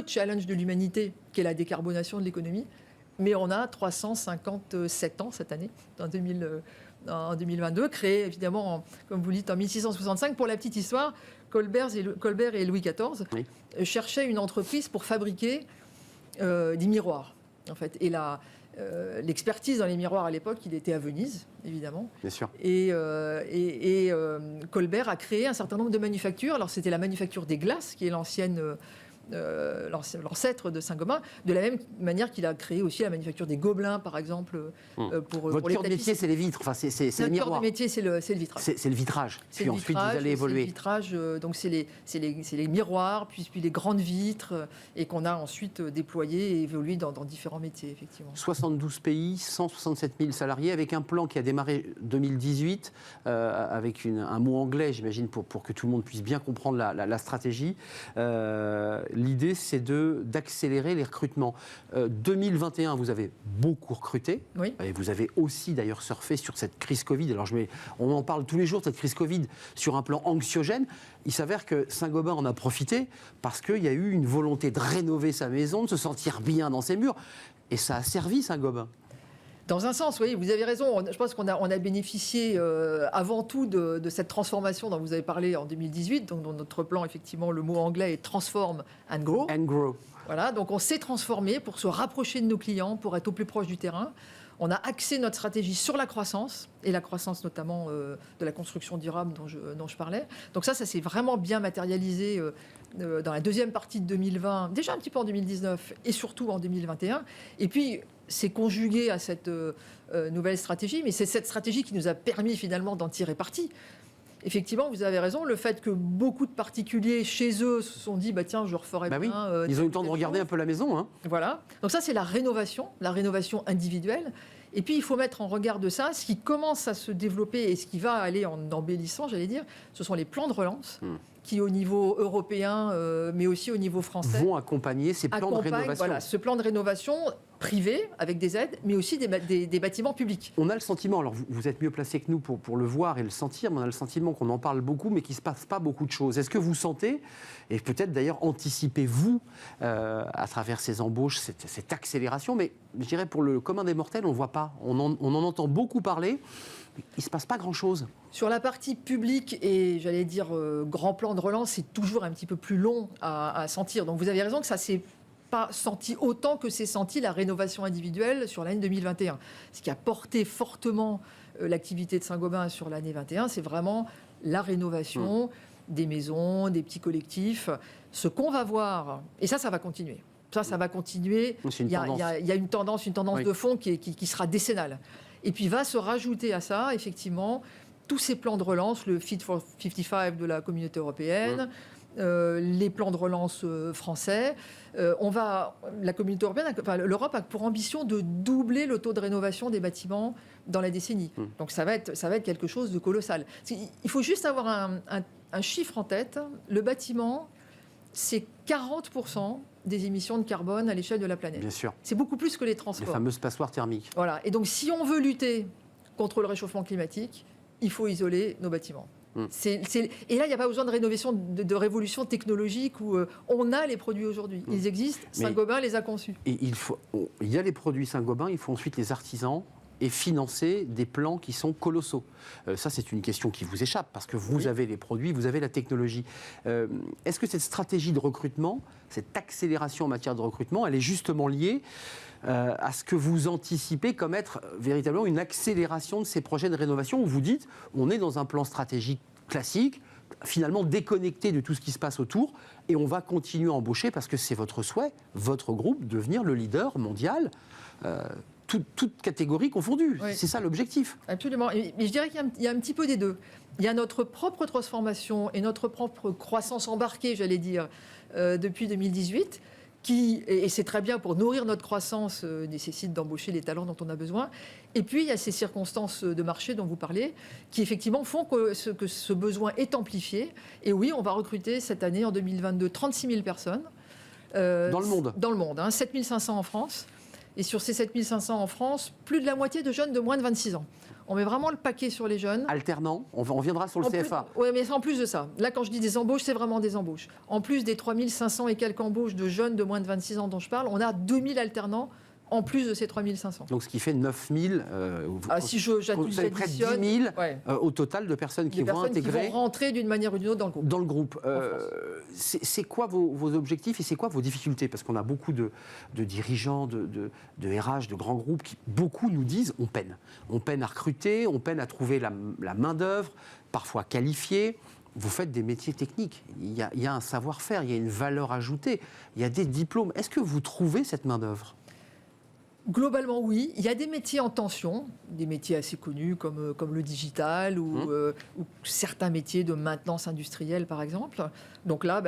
challenge de l'humanité, qui est la décarbonation de l'économie. Mais on a 357 ans cette année, en 2022, créé évidemment, comme vous le dites, en 1665. Pour la petite histoire, Colbert et Louis XIV cherchaient une entreprise pour fabriquer des miroirs, en fait. Et l'expertise dans les miroirs à l'époque, il était à Venise, évidemment. Bien sûr. Et Colbert a créé un certain nombre de manufactures. Alors c'était la manufacture des glaces, qui est l'ancienne l'ancêtre de Saint-Gobain, de la même manière qu'il a créé aussi la manufacture des Gobelins, par exemple, pour Votre les cœur de métier, c'est les vitres, enfin, c'est les Notre miroirs. cœur de métier, c'est le vitrage. C'est le vitrage. Puis ensuite, vous allez évoluer. C'est le vitrage, donc c'est les miroirs, puis les grandes vitres, et qu'on a ensuite déployé et évolué dans différents métiers, effectivement. 72 pays, 167 000 salariés, avec un plan qui a démarré 2018, avec un mot anglais, j'imagine, pour que tout le monde puisse bien comprendre la stratégie. L'idée, c'est d'accélérer les recrutements. 2021, vous avez beaucoup recruté. Oui. Et vous avez aussi, d'ailleurs, surfé sur cette crise Covid. Alors, on en parle tous les jours, cette crise Covid, sur un plan anxiogène. Il s'avère que Saint-Gobain en a profité parce qu'il y a eu une volonté de rénover sa maison, de se sentir bien dans ses murs. Et ça a servi, Saint-Gobain. Dans un sens, oui, vous avez raison. Je pense qu'on a bénéficié avant tout de cette transformation dont vous avez parlé en 2018. Donc, dans notre plan, effectivement, le mot anglais est transform and grow. And grow. Voilà, donc on s'est transformé pour se rapprocher de nos clients, pour être au plus proche du terrain. On a axé notre stratégie sur la croissance, et la croissance notamment de la construction durable dont je parlais. Donc ça s'est vraiment bien matérialisé dans la deuxième partie de 2020, déjà un petit peu en 2019 et surtout en 2021. Et puis, c'est conjugué à cette nouvelle stratégie, mais c'est cette stratégie qui nous a permis finalement d'en tirer parti. Effectivement, vous avez raison, le fait que beaucoup de particuliers chez eux se sont dit, tiens, je referai bien... Oui. Ils ont eu le temps de regarder un peu la maison. Hein. Voilà. Donc ça, c'est la rénovation individuelle. Et puis, il faut mettre en regard de ça ce qui commence à se développer et ce qui va aller en embellissant, j'allais dire, ce sont les plans de relance qui, au niveau européen, mais aussi au niveau français... vont accompagner ces plans de rénovation. Voilà, ce plan de rénovation privé, avec des aides, mais aussi des bâtiments publics. On a le sentiment, alors vous êtes mieux placé que nous pour le voir et le sentir, mais on a le sentiment qu'on en parle beaucoup, mais qu'il ne se passe pas beaucoup de choses. Est-ce que vous sentez, et peut-être d'ailleurs anticipez-vous à travers ces embauches, cette accélération, mais je dirais pour le commun des mortels, on ne voit pas. On en entend beaucoup parler, mais il ne se passe pas grand-chose. Sur la partie publique et, j'allais dire, grand plan de relance, c'est toujours un petit peu plus long à sentir. Donc vous avez raison que ça s'est pas senti autant que s'est senti la rénovation individuelle sur l'année 2021. Ce qui a porté fortement l'activité de Saint-Gobain sur l'année 2021, c'est vraiment la rénovation des maisons, des petits collectifs. Ce qu'on va voir, et ça va continuer. Ça va continuer. Il y a une tendance de fond qui sera décennale. Et puis va se rajouter à ça, effectivement, tous ces plans de relance, le Fit for 55 de la Communauté européenne, les plans de relance français. La Communauté européenne, l'Europe a pour ambition de doubler le taux de rénovation des bâtiments dans la décennie. Donc ça va être quelque chose de colossal. Il faut juste avoir un chiffre en tête. Le bâtiment, c'est 40% des émissions de carbone à l'échelle de la planète. Bien sûr. C'est beaucoup plus que les transports. Les fameuses passoires thermiques. Voilà. Et donc, si on veut lutter contre le réchauffement climatique, il faut isoler nos bâtiments. Et là, il n'y a pas besoin de rénovation, de révolution technologique où on a les produits aujourd'hui. Ils existent, Saint-Gobain les a conçus. Et il y a les produits Saint-Gobain, il faut ensuite les artisans et financer des plans qui sont colossaux. Ça, c'est une question qui vous échappe, parce que vous avez les produits, vous avez la technologie. Est-ce que cette stratégie de recrutement, cette accélération en matière de recrutement, elle est justement liée à ce que vous anticipez comme être véritablement une accélération de ces projets de rénovation, où vous dites, on est dans un plan stratégique classique, finalement déconnecté de tout ce qui se passe autour, et on va continuer à embaucher, parce que c'est votre souhait, votre groupe, devenir le leader mondial, toute catégorie confondue. Oui. C'est ça l'objectif. Absolument. Mais je dirais qu'il y a un petit peu des deux. Il y a notre propre transformation et notre propre croissance embarquée, j'allais dire, depuis 2018, et c'est très bien pour nourrir notre croissance, nécessite d'embaucher les talents dont on a besoin. Et puis, il y a ces circonstances de marché dont vous parlez, qui effectivement font que ce besoin est amplifié. Et oui, on va recruter cette année, en 2022, 36 000 personnes. Dans le monde. Dans le monde, 7 500 en France. Et sur ces 7 500 en France, plus de la moitié de jeunes de moins de 26 ans. On met vraiment le paquet sur les jeunes. Alternants, on reviendra sur le CFA. Oui, mais en plus de ça, là quand je dis des embauches, c'est vraiment des embauches. En plus des 3 500 et quelques embauches de jeunes de moins de 26 ans dont je parle, on a 2 000 alternants en plus de ces 3 500. Donc ce qui fait 9 000, si j'additionne près de 10 000 au total de personnes qui vont intégrer. Qui vont rentrer d'une manière ou d'une autre dans le groupe. C'est quoi vos objectifs et c'est quoi vos difficultés? Parce qu'on a beaucoup de dirigeants, de RH, de grands groupes qui, beaucoup nous disent, on peine. On peine à recruter, on peine à trouver la main-d'œuvre, parfois qualifiée. vous faites des métiers techniques. Il y a un savoir-faire, il y a une valeur ajoutée, il y a des diplômes. Est-ce que vous trouvez cette main-d'œuvre ? Globalement, oui. Il y a des métiers en tension, des métiers assez connus comme le digital ou certains métiers de maintenance industrielle, par exemple. Donc là,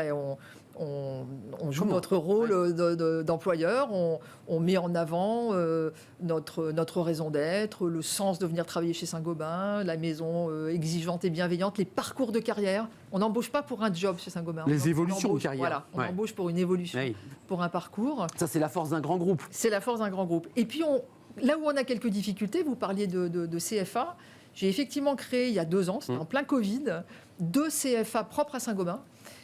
on joue notre rôle d'employeur, on met en avant notre raison d'être, le sens de venir travailler chez Saint-Gobain, la maison exigeante et bienveillante, les parcours de carrière. On n'embauche pas pour un job chez Saint-Gobain. Les évolutions de carrière. Voilà, on embauche pour une évolution, pour un parcours. Ça, c'est la force d'un grand groupe. C'est la force d'un grand groupe. Et puis, là où on a quelques difficultés, vous parliez de CFA, j'ai effectivement créé il y a 2 ans, c'était en plein Covid, 2 CFA propres à Saint-Gobain.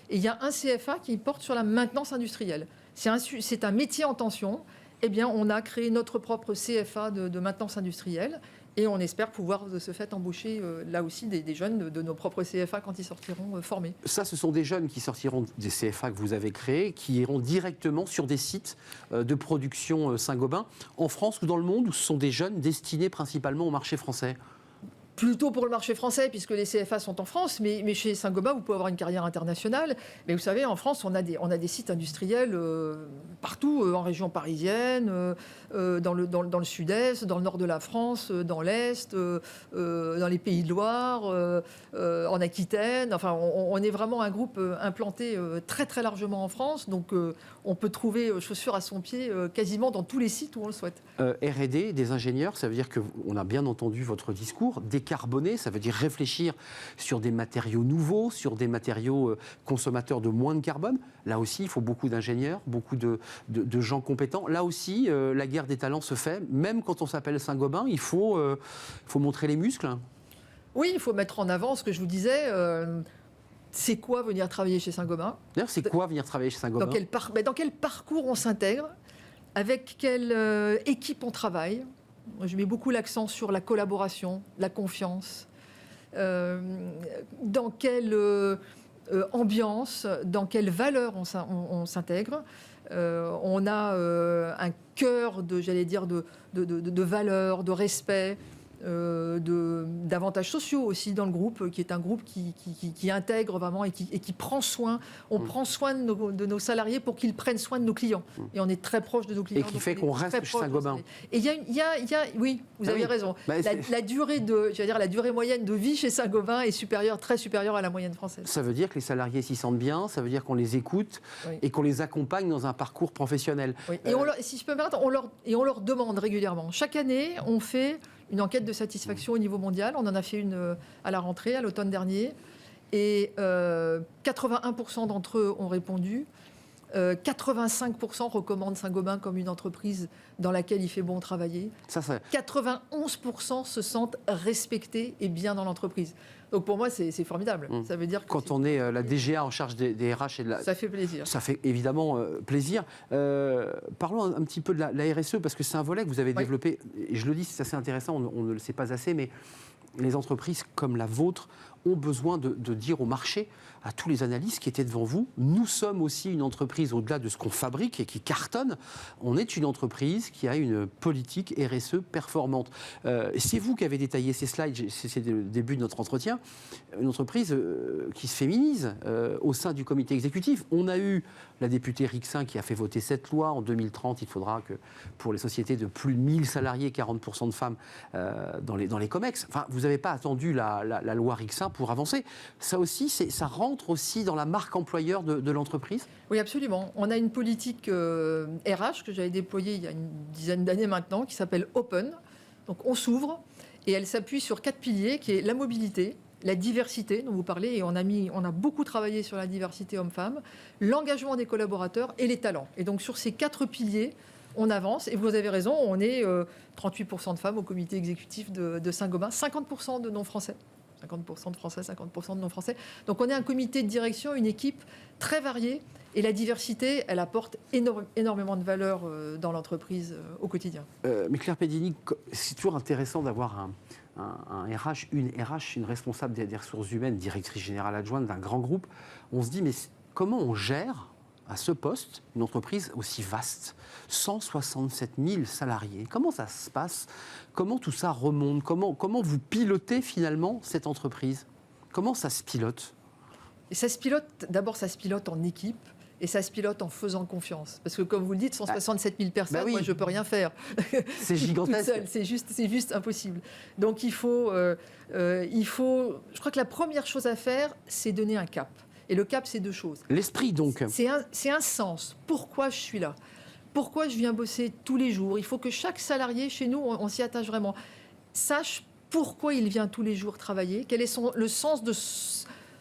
Et il y a un CFA qui porte sur la maintenance industrielle. C'est un métier en tension. Eh bien, on a créé notre propre CFA de maintenance industrielle. Et on espère pouvoir de ce fait embaucher là aussi des jeunes de nos propres CFA quand ils sortiront formés. Ça, ce sont des jeunes qui sortiront des CFA que vous avez créés, qui iront directement sur des sites de production Saint-Gobain, en France ou dans le monde, ou ce sont des jeunes destinés principalement au marché français ? Plutôt pour le marché français, puisque les CFA sont en France, mais chez Saint-Gobain, vous pouvez avoir une carrière internationale. Mais vous savez, en France, on a des sites industriels partout, en région parisienne, dans le sud-est, dans le nord de la France, dans l'est, dans les Pays de Loire, en Aquitaine. Enfin, on est vraiment un groupe implanté très très largement en France, donc on peut trouver chaussures à son pied quasiment dans tous les sites où on le souhaite. R&D, des ingénieurs, ça veut dire qu'on a bien entendu votre discours. Décarboner, ça veut dire réfléchir sur des matériaux nouveaux, sur des matériaux consommateurs de moins de carbone. Là aussi, il faut beaucoup d'ingénieurs, beaucoup de gens compétents. Là aussi, la guerre des talents se fait. Même quand on s'appelle Saint-Gobain, il faut montrer les muscles. Oui, il faut mettre en avant ce que je vous disais. C'est quoi venir travailler chez Saint-Gobain ? D'ailleurs, c'est quoi venir travailler chez Saint-Gobain ? Dans quel parcours on s'intègre ? Avec quelle équipe on travaille ? Je mets beaucoup l'accent sur la collaboration, la confiance. Dans quelle ambiance, dans quelle valeur on s'intègre. On a un cœur de valeurs, de respect, d'avantages sociaux aussi dans le groupe, qui est un groupe qui intègre vraiment et qui prend soin. On prend soin de nos salariés pour qu'ils prennent soin de nos clients. Et on est très proche de nos clients. Et qui fait qu'on reste chez Saint-Gobain. Et oui, vous avez raison. La durée moyenne de vie chez Saint-Gobain est très supérieure à la moyenne française. Ça veut dire que les salariés s'y sentent bien, ça veut dire qu'on les écoute et qu'on les accompagne dans un parcours professionnel. Oui. Et si je peux me permettre, on leur demande régulièrement. Chaque année, on fait une enquête de satisfaction au niveau mondial. On en a fait une à la rentrée, à l'automne dernier. Et 81% d'entre eux ont répondu. 85% recommandent Saint-Gobain comme une entreprise dans laquelle il fait bon travailler. 91% se sentent respectés et bien dans l'entreprise. Donc pour moi, c'est formidable. Ça veut dire que quand on est la DGA en charge des RH et de la... Ça fait plaisir. Ça fait évidemment plaisir. Parlons un petit peu de la RSE, parce que c'est un volet que vous avez développé. Et je le dis, c'est assez intéressant, on ne le sait pas assez, mais les entreprises comme la vôtre ont besoin de dire au marché, à tous les analystes qui étaient devant vous, nous sommes aussi une entreprise au-delà de ce qu'on fabrique et qui cartonne. On est une entreprise qui a une politique RSE performante. C'est vous qui avez détaillé ces slides, c'est le début de notre entretien. Une entreprise qui se féminise au sein du comité exécutif. On a eu la députée Rixin qui a fait voter cette loi. En 2030, il faudra que pour les sociétés de plus de 1000 salariés, 40% de femmes dans les COMEX. Enfin, vous n'avez pas attendu la loi Rixin pour avancer. Ça aussi, ça rentre aussi dans la marque employeur de l'entreprise ? Oui, absolument. On a une politique RH que j'avais déployée il y a une dizaine d'années maintenant, qui s'appelle Open. Donc on s'ouvre et elle s'appuie sur 4 piliers, qui est la mobilité, la diversité dont vous parlez, et on a beaucoup travaillé sur la diversité homme-femme, l'engagement des collaborateurs et les talents. Et donc sur ces 4 piliers, on avance, et vous avez raison, on est 38% de femmes au comité exécutif de Saint-Gobain, 50% de non-français. 50% de Français, 50% de non-Français. Donc on est un comité de direction, une équipe très variée. Et la diversité, elle apporte énormément de valeur dans l'entreprise au quotidien. Mais Claire Pedini, c'est toujours intéressant d'avoir un RH, une responsable des ressources humaines, directrice générale adjointe d'un grand groupe. On se dit, mais comment on gère à ce poste une entreprise aussi vaste, 167 000 salariés? Comment ça se passe? Comment tout ça remonte? Comment vous pilotez finalement cette entreprise? Comment ça se pilote? Et ça se pilote, d'abord ça se pilote en équipe. Et ça se pilote en faisant confiance. Parce que comme vous le dites, 167 000 personnes, moi je ne peux rien faire. C'est gigantesque. C'est juste impossible. Donc il faut, je crois que la première chose à faire, c'est donner un cap. Et le cap, c'est 2 choses. L'esprit donc. C'est un sens. Pourquoi je suis là ? Pourquoi je viens bosser tous les jours ? Il faut que chaque salarié chez nous, on s'y attache vraiment, sache pourquoi il vient tous les jours travailler, quel est le sens de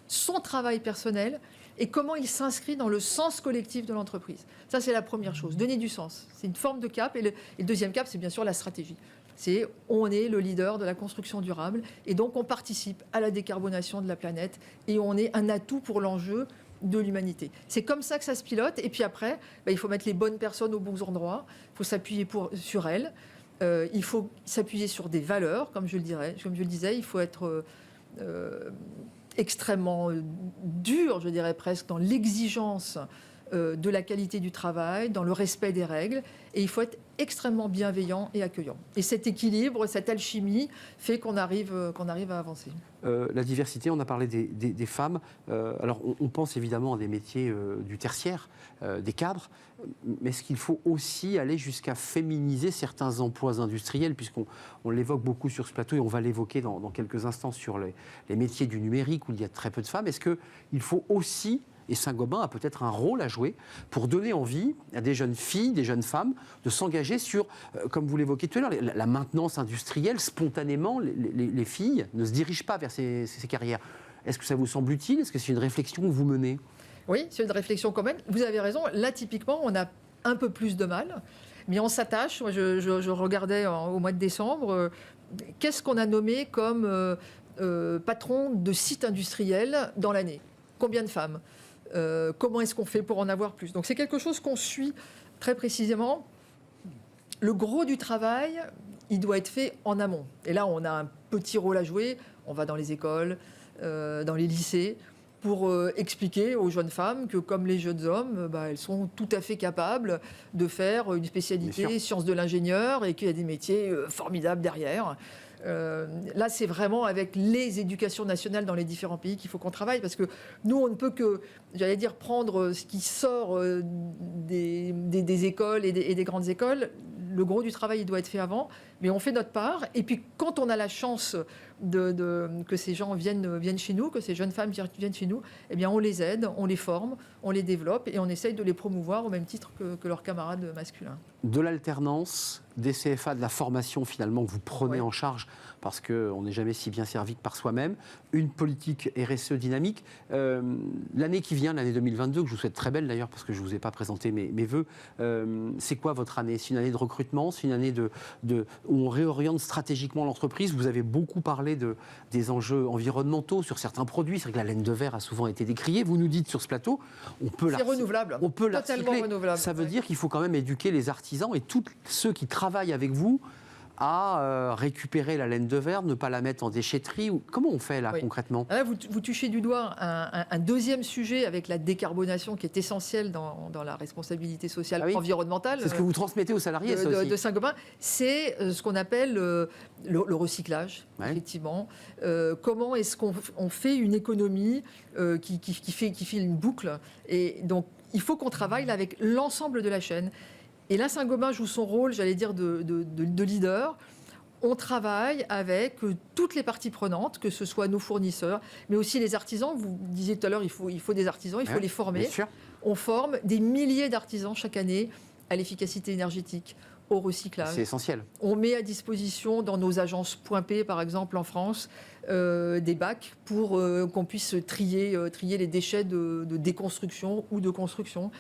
son travail personnel, et comment il s'inscrit dans le sens collectif de l'entreprise. Ça, c'est la première chose, donner du sens. C'est une forme de cap. Et le deuxième cap, c'est bien sûr la stratégie. On est le leader de la construction durable, et donc on participe à la décarbonation de la planète, et on est un atout pour l'enjeu de l'humanité. C'est comme ça que ça se pilote, et puis après, il faut mettre les bonnes personnes aux bons endroits, il faut s'appuyer sur elles, il faut s'appuyer sur des valeurs, comme je le disais, il faut être... extrêmement dur, je dirais presque, dans l'exigence de la qualité du travail, dans le respect des règles, et il faut être extrêmement bienveillant et accueillant. Et cet équilibre, cette alchimie fait qu'on arrive à avancer. La diversité, on a parlé des femmes. Alors, on pense évidemment à des métiers du tertiaire, des cadres, mais est-ce qu'il faut aussi aller jusqu'à féminiser certains emplois industriels, puisqu'on l'évoque beaucoup sur ce plateau, et on va l'évoquer dans quelques instants sur les métiers du numérique où il y a très peu de femmes. Est-ce qu'il faut aussi, et Saint-Gobain a peut-être un rôle à jouer pour donner envie à des jeunes filles, des jeunes femmes, de s'engager sur, comme vous l'évoquiez tout à l'heure, la maintenance industrielle. Spontanément, les filles ne se dirigent pas vers ces carrières. Est-ce que ça vous semble utile ? Est-ce que c'est une réflexion que vous menez ? Oui, c'est une réflexion quand même. Vous avez raison. Là, typiquement, on a un peu plus de mal, mais on s'attache. Moi, je regardais au mois de décembre, qu'est-ce qu'on a nommé comme patron de site industriel dans l'année ? Combien de femmes ? Comment est-ce qu'on fait pour en avoir plus ? Donc c'est quelque chose qu'on suit très précisément. Le gros du travail, il doit être fait en amont. Et là, on a un petit rôle à jouer. On va dans les écoles, dans les lycées, pour expliquer aux jeunes femmes que, comme les jeunes hommes, elles sont tout à fait capables de faire une spécialité sciences de l'ingénieur, et qu'il y a des métiers formidables derrière. Là, c'est vraiment avec les éducations nationales dans les différents pays qu'il faut qu'on travaille, parce que nous, on ne peut que, j'allais dire, prendre ce qui sort des écoles et des grandes écoles. Le gros du travail, il doit être fait avant, mais on fait notre part. Et puis, quand on a la chance que ces gens viennent chez nous, que ces jeunes femmes viennent chez nous, eh bien, on les aide, on les forme, on les développe, et on essaye de les promouvoir au même titre que leurs camarades masculins. De l'alternance, des CFA, de la formation finalement que vous prenez en charge, parce qu'on n'est jamais si bien servi que par soi-même, une politique RSE dynamique. L'année qui vient, l'année 2022, que je vous souhaite très belle d'ailleurs, parce que je ne vous ai pas présenté mes vœux, c'est quoi votre année ? C'est une année de recrutement, c'est une année où on réoriente stratégiquement l'entreprise. Vous avez beaucoup parlé des enjeux environnementaux sur certains produits. C'est vrai que la laine de verre a souvent été décriée. Vous nous dites sur ce plateau, on peut la renouvelable. On peut la totalement renouvelable. Ça veut dire qu'il faut quand même éduquer les artisans et tous ceux qui travaillent avec vous à récupérer la laine de verre, ne pas la mettre en déchetterie. Comment on fait là concrètement ? Là, vous touchez du doigt un deuxième sujet avec la décarbonation qui est essentielle dans la responsabilité sociale environnementale. C'est ce que vous transmettez aux salariés de Saint-Gobain. C'est ce qu'on appelle le recyclage, effectivement. Comment est-ce qu'on fait une économie qui fait une boucle ? Et donc, il faut qu'on travaille là avec l'ensemble de la chaîne. Et là, Saint-Gobain joue son rôle, j'allais dire, de leader. On travaille avec toutes les parties prenantes, que ce soit nos fournisseurs, mais aussi les artisans. Vous disiez tout à l'heure, il faut des artisans, il faut les former. On forme des milliers d'artisans chaque année à l'efficacité énergétique, au recyclage. C'est essentiel. On met à disposition dans nos agences Point P, par exemple, en France, des bacs pour qu'on puisse trier les déchets de déconstruction ou de construction.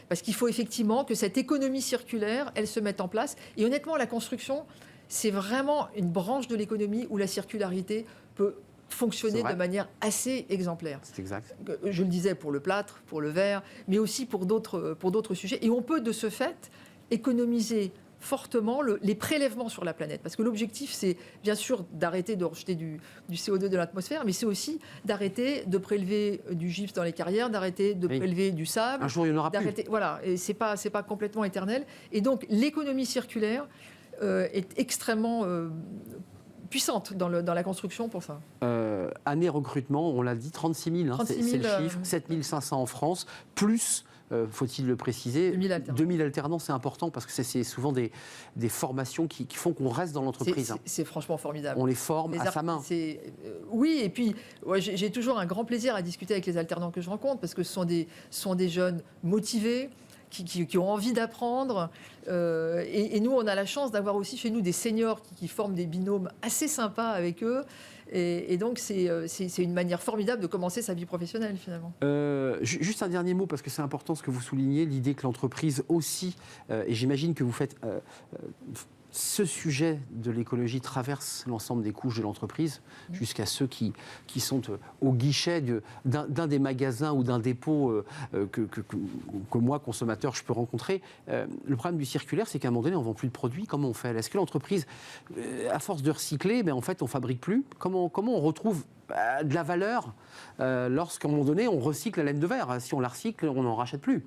Parce qu'il faut effectivement que cette économie circulaire, elle se mette en place. Et honnêtement, la construction, c'est vraiment une branche de l'économie où la circularité peut fonctionner de manière assez exemplaire. C'est exact. Je le disais pour le plâtre, pour le verre, mais aussi pour d'autres sujets. Et on peut de ce fait économiser fortement les prélèvements sur la planète. Parce que l'objectif, c'est bien sûr d'arrêter de rejeter du CO2 de l'atmosphère, mais c'est aussi d'arrêter de prélever du gypse dans les carrières, d'arrêter de prélever du sable. Un jour, il n'y en aura plus. Voilà, et c'est pas complètement éternel. Et donc, l'économie circulaire est extrêmement puissante dans la construction pour ça. Année recrutement, on l'a dit, 36 000, c'est le chiffre, 7 500 en France, plus... faut-il le préciser, 2000 alternants, c'est important parce que c'est souvent des formations qui font qu'on reste dans l'entreprise. C'est franchement formidable. On les forme à sa main. Oui, et puis j'ai toujours un grand plaisir à discuter avec les alternants que je rencontre parce que ce sont des jeunes motivés, qui ont envie d'apprendre. Et nous, on a la chance d'avoir aussi chez nous des seniors qui forment des binômes assez sympas avec eux. Et donc, c'est une manière formidable de commencer sa vie professionnelle, finalement. Juste un dernier mot, parce que c'est important ce que vous soulignez, l'idée que l'entreprise aussi, et j'imagine que vous faites... ce sujet de l'écologie traverse l'ensemble des couches de l'entreprise, jusqu'à ceux qui sont au guichet d'un des magasins ou d'un dépôt que moi, consommateur, je peux rencontrer. Le problème du circulaire, c'est qu'à un moment donné, on ne vend plus de produits. Comment on fait? Est-ce que l'entreprise, à force de recycler, en fait, on ne fabrique plus? Comment on retrouve de la valeur lorsqu'à un moment donné, on recycle la laine de verre? Si on la recycle, on n'en rachète plus.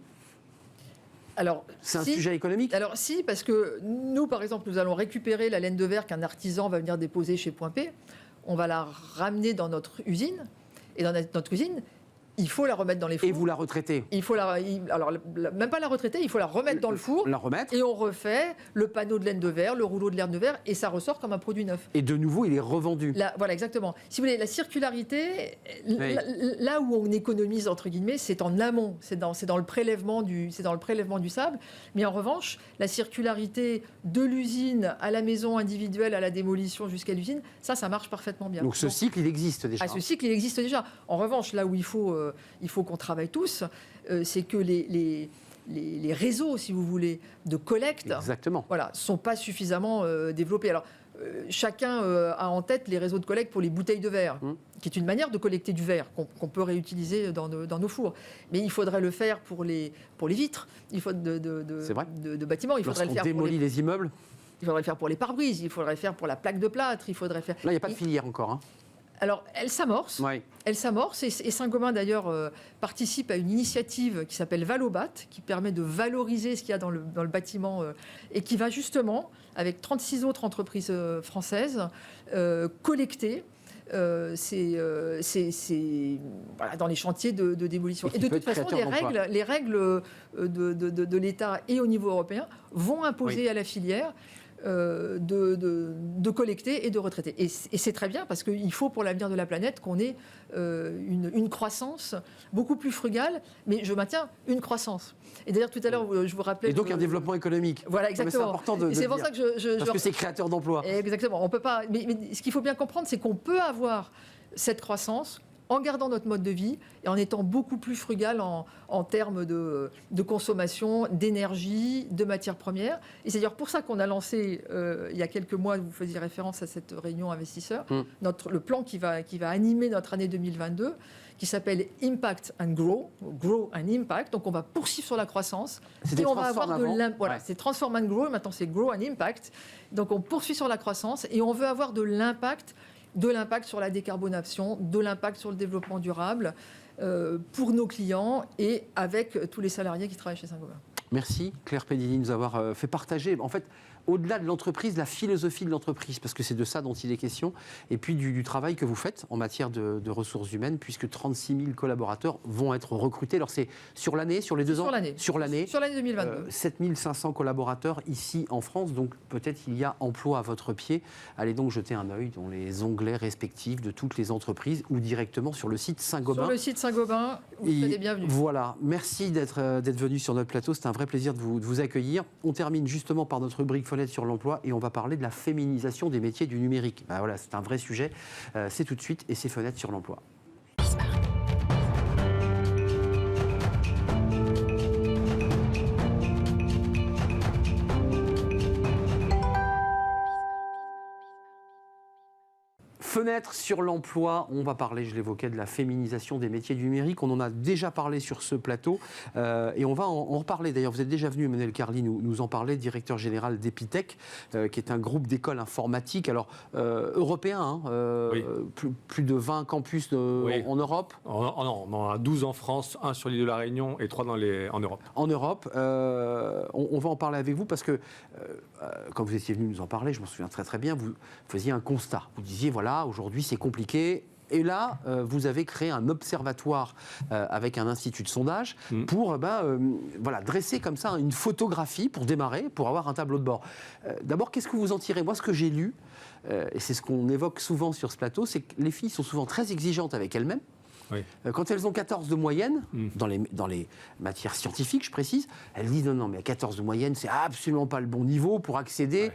C'est un sujet économique? Alors si, parce que nous, par exemple, nous allons récupérer la laine de verre qu'un artisan va venir déposer chez Point P. On va la ramener dans notre usine. Et dans notre usine, il faut la remettre dans les fours. Et vous la retraitez? Même pas la retraiter, il faut la remettre dans le four. La remettre. Et on refait le panneau de laine de verre, le rouleau de laine de verre, et ça ressort comme un produit neuf. Et de nouveau, il est revendu. Voilà, exactement. Si vous voulez, la circularité, oui. Là où on économise, entre guillemets, c'est en amont. C'est dans le prélèvement du sable. Mais en revanche, la circularité de l'usine à la maison individuelle, à la démolition jusqu'à l'usine, ça marche parfaitement bien. Donc ce cycle, il existe déjà. Ce cycle, il existe déjà. En revanche, là où il faut qu'on travaille tous, c'est que les réseaux, si vous voulez, de collecte, sont pas suffisamment développés. Alors, chacun a en tête les réseaux de collecte pour les bouteilles de verre, qui est une manière de collecter du verre qu'on peut réutiliser dans nos fours. Mais il faudrait le faire pour les vitres, il faut de bâtiments. Il faudrait le faire démolit les immeubles. Il faudrait le faire pour les pare-brises, il faudrait le faire pour la plaque de plâtre, il faudrait faire... Là, il n'y a pas de filière encore, hein. Alors, elle s'amorce. Ouais. Elle s'amorce et Saint-Gobain, d'ailleurs, participe à une initiative qui s'appelle Valobat, qui permet de valoriser ce qu'il y a dans le bâtiment et qui va justement, avec 36 autres entreprises françaises, collecter dans les chantiers de démolition. Et de toute façon, les règles de l'État et au niveau européen vont imposer à la filière de collecter et de retraiter. Et c'est très bien parce qu'il faut pour l'avenir de la planète qu'on ait une croissance beaucoup plus frugale, mais je maintiens une croissance. Et d'ailleurs tout à l'heure je vous rappelais... Et donc un développement économique. Voilà, exactement. C'est important de c'est pour ça que parce que c'est créateur d'emplois. Exactement. On peut pas... mais ce qu'il faut bien comprendre, c'est qu'on peut avoir cette croissance en gardant notre mode de vie et en étant beaucoup plus frugal en termes de consommation, d'énergie, de matières premières. Et c'est d'ailleurs pour ça qu'on a lancé, il y a quelques mois, vous faisiez référence à cette réunion investisseurs, le plan qui va animer notre année 2022, qui s'appelle Impact and Grow, Grow and Impact. Donc on va poursuivre sur la croissance. C'était c'est Transform and Grow, maintenant c'est Grow and Impact. Donc on poursuit sur la croissance et on veut avoir de l'impact sur la décarbonation, de l'impact sur le développement durable pour nos clients et avec tous les salariés qui travaillent chez Saint-Gobain. Merci Claire Pedini de nous avoir fait partager, en fait, au-delà de l'entreprise, la philosophie de l'entreprise, parce que c'est de ça dont il est question, et puis du travail que vous faites en matière de ressources humaines, puisque 36 000 collaborateurs vont être recrutés. Alors c'est sur l'année, sur les 2 ans? Sur l'année 2022. 7 500 collaborateurs ici en France, donc peut-être il y a emploi à votre pied. Allez donc jeter un œil dans les onglets respectifs de toutes les entreprises ou directement sur le site Saint-Gobain. Sur le site Saint-Gobain, vous serez les bienvenus. Voilà, merci d'être venu sur notre plateau, c'était un vrai plaisir de vous accueillir. On termine justement par notre rubrique Fenêtre sur l'emploi et on va parler de la féminisation des métiers du numérique. Voilà, c'est un vrai sujet. C'est tout de suite et c'est Fenêtre sur l'emploi. Fenêtre sur l'emploi, on va parler, je l'évoquais, de la féminisation des métiers du numérique. On en a déjà parlé sur ce plateau et on va en reparler. D'ailleurs, vous êtes déjà venu, Emmanuel Carli, nous en parler, directeur général d'Epitech, qui est un groupe d'écoles informatiques, alors européen, plus de 20 campus en Europe. Non, on en a 12 en France, 1 sur l'île de la Réunion et 3 en Europe. En Europe, on va en parler avec vous parce que quand vous étiez venu nous en parler, je m'en souviens très très bien, vous faisiez un constat. Vous disiez, voilà, aujourd'hui c'est compliqué. Et là, vous avez créé un observatoire avec un institut de sondage pour dresser comme ça une photographie pour démarrer, pour avoir un tableau de bord. D'abord, qu'est-ce que vous en tirez? Moi, ce que j'ai lu, et c'est ce qu'on évoque souvent sur ce plateau, c'est que les filles sont souvent très exigeantes avec elles-mêmes. Oui. Quand elles ont 14 de moyenne, dans les matières scientifiques, je précise, elles disent non, mais à 14 de moyenne, c'est absolument pas le bon niveau pour accéder. Ouais.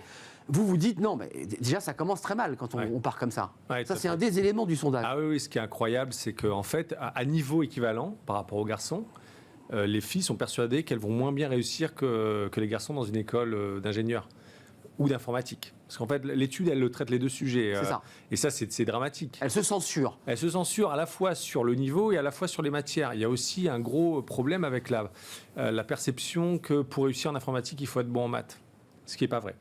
Vous dites non, mais déjà ça commence très mal quand on part comme ça. Ouais, ça, c'est un des éléments du sondage. Ah oui, ce qui est incroyable, c'est qu'en fait, à niveau équivalent par rapport aux garçons, les filles sont persuadées qu'elles vont moins bien réussir que les garçons dans une école d'ingénieurs ou d'informatique. Parce qu'en fait, l'étude, elle traite les deux sujets. C'est ça. Et ça, c'est dramatique. Elle se censure. Elle se censure à la fois sur le niveau et à la fois sur les matières. Il y a aussi un gros problème avec la perception que pour réussir en informatique, il faut être bon en maths. Ce qui n'est pas vrai.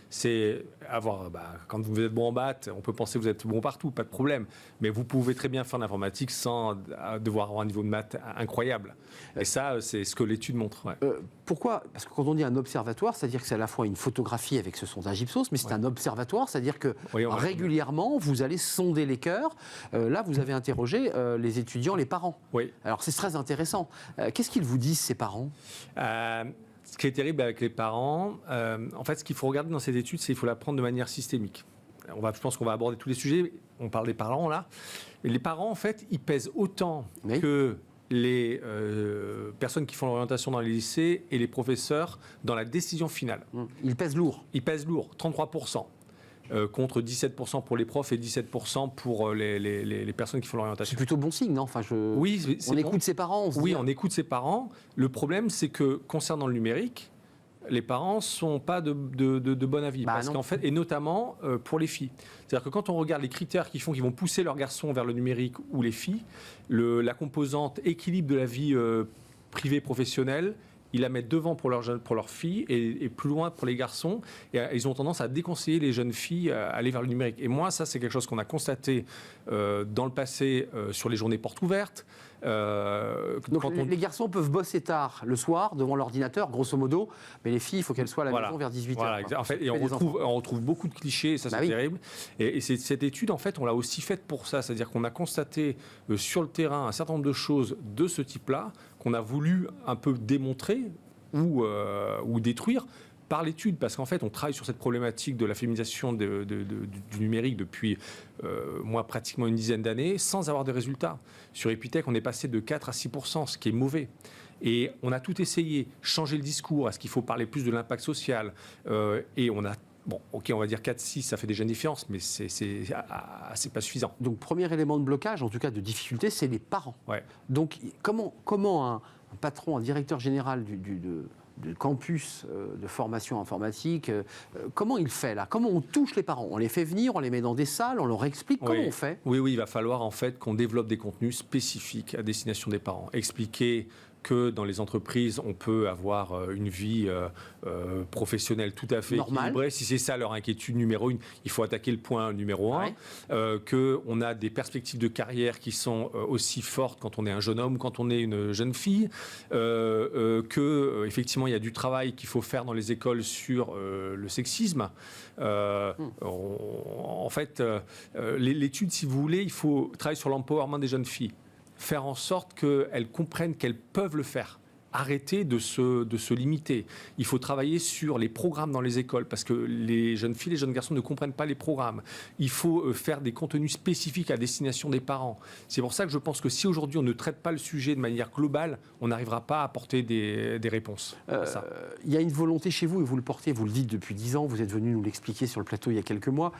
C'est avoir, quand vous êtes bon en maths, on peut penser que vous êtes bon partout, pas de problème. Mais vous pouvez très bien faire l'informatique sans devoir avoir un niveau de maths incroyable. Et ça, c'est ce que l'étude montre. Ouais. Pourquoi? Parce que quand on dit un observatoire, c'est-à-dire que c'est à la fois une photographie avec ce sondage Ipsos, mais c'est un observatoire, c'est-à-dire que régulièrement, vous allez sonder les cœurs. Là, vous avez interrogé les étudiants, les parents. Oui. Alors, c'est très intéressant. Qu'est-ce qu'ils vous disent, ces parents? Ce qui est terrible avec les parents, en fait, ce qu'il faut regarder dans cette étude, c'est qu'il faut la prendre de manière systémique. Je pense qu'on va aborder tous les sujets. On parle des parents, là. Et les parents, en fait, ils pèsent autant que les personnes qui font l'orientation dans les lycées et les professeurs dans la décision finale. Ils pèsent lourd. Ils pèsent lourd, 33%. Contre 17% pour les profs et 17% pour les personnes qui font l'orientation. C'est plutôt bon signe, non? Oui, on écoute ses parents. On écoute ses parents. Le problème, c'est que concernant le numérique, les parents ne sont pas de bon avis. Parce qu'en fait, et notamment pour les filles. C'est-à-dire que quand on regarde les critères qui vont pousser leurs garçons vers le numérique ou les filles, la composante équilibre de la vie privée professionnelle, ils la mettent devant pour leurs filles et plus loin pour les garçons. Et ils ont tendance à déconseiller les jeunes filles à aller vers le numérique. Et moi, ça, c'est quelque chose qu'on a constaté dans le passé sur les journées portes ouvertes. Donc les garçons peuvent bosser tard le soir devant l'ordinateur, grosso modo, mais les filles, il faut qu'elles soient à la maison vers 18h. Voilà, en fait, et on retrouve beaucoup de clichés, et ça c'est terrible. Et cette étude, en fait, on l'a aussi faite pour ça, c'est-à-dire qu'on a constaté sur le terrain un certain nombre de choses de ce type-là qu'on a voulu un peu démontrer ou détruire par l'étude, parce qu'en fait, on travaille sur cette problématique de la féminisation du numérique depuis pratiquement une dizaine d'années, sans avoir de résultats. Sur Epitech, on est passé de 4 à 6%, ce qui est mauvais. Et on a tout essayé, changer le discours, est-ce qu'il faut parler plus de l'impact social et on a on va dire 4-6, ça fait déjà une différence, mais c'est pas suffisant. Donc, premier élément de blocage, en tout cas de difficulté, c'est les parents. Ouais. Donc, comment un patron, un directeur général du campus de formation informatique, comment il fait là? Comment on touche les parents? On les fait venir, on les met dans des salles, on leur explique comment on fait? Oui, il va falloir en fait qu'on développe des contenus spécifiques à destination des parents. Expliquer que dans les entreprises, on peut avoir une vie professionnelle tout à fait équilibrée. Si c'est ça leur inquiétude numéro 1, il faut attaquer le point numéro 1. Qu'on a des perspectives de carrière qui sont aussi fortes quand on est un jeune homme, quand on est une jeune fille. Effectivement, il y a du travail qu'il faut faire dans les écoles sur le sexisme. En fait, l'étude, si vous voulez, il faut travailler sur l'empowerment des jeunes filles. Faire en sorte qu'elles comprennent qu'elles peuvent le faire. Arrêter de se limiter. Il faut travailler sur les programmes dans les écoles parce que les jeunes filles, les jeunes garçons ne comprennent pas les programmes. Il faut faire des contenus spécifiques à destination des parents. C'est pour ça que je pense que si aujourd'hui on ne traite pas le sujet de manière globale, on n'arrivera pas à apporter des réponses à ça. Il y a une volonté chez vous et vous le portez, vous le dites depuis 10 ans, vous êtes venu nous l'expliquer sur le plateau il y a quelques mois.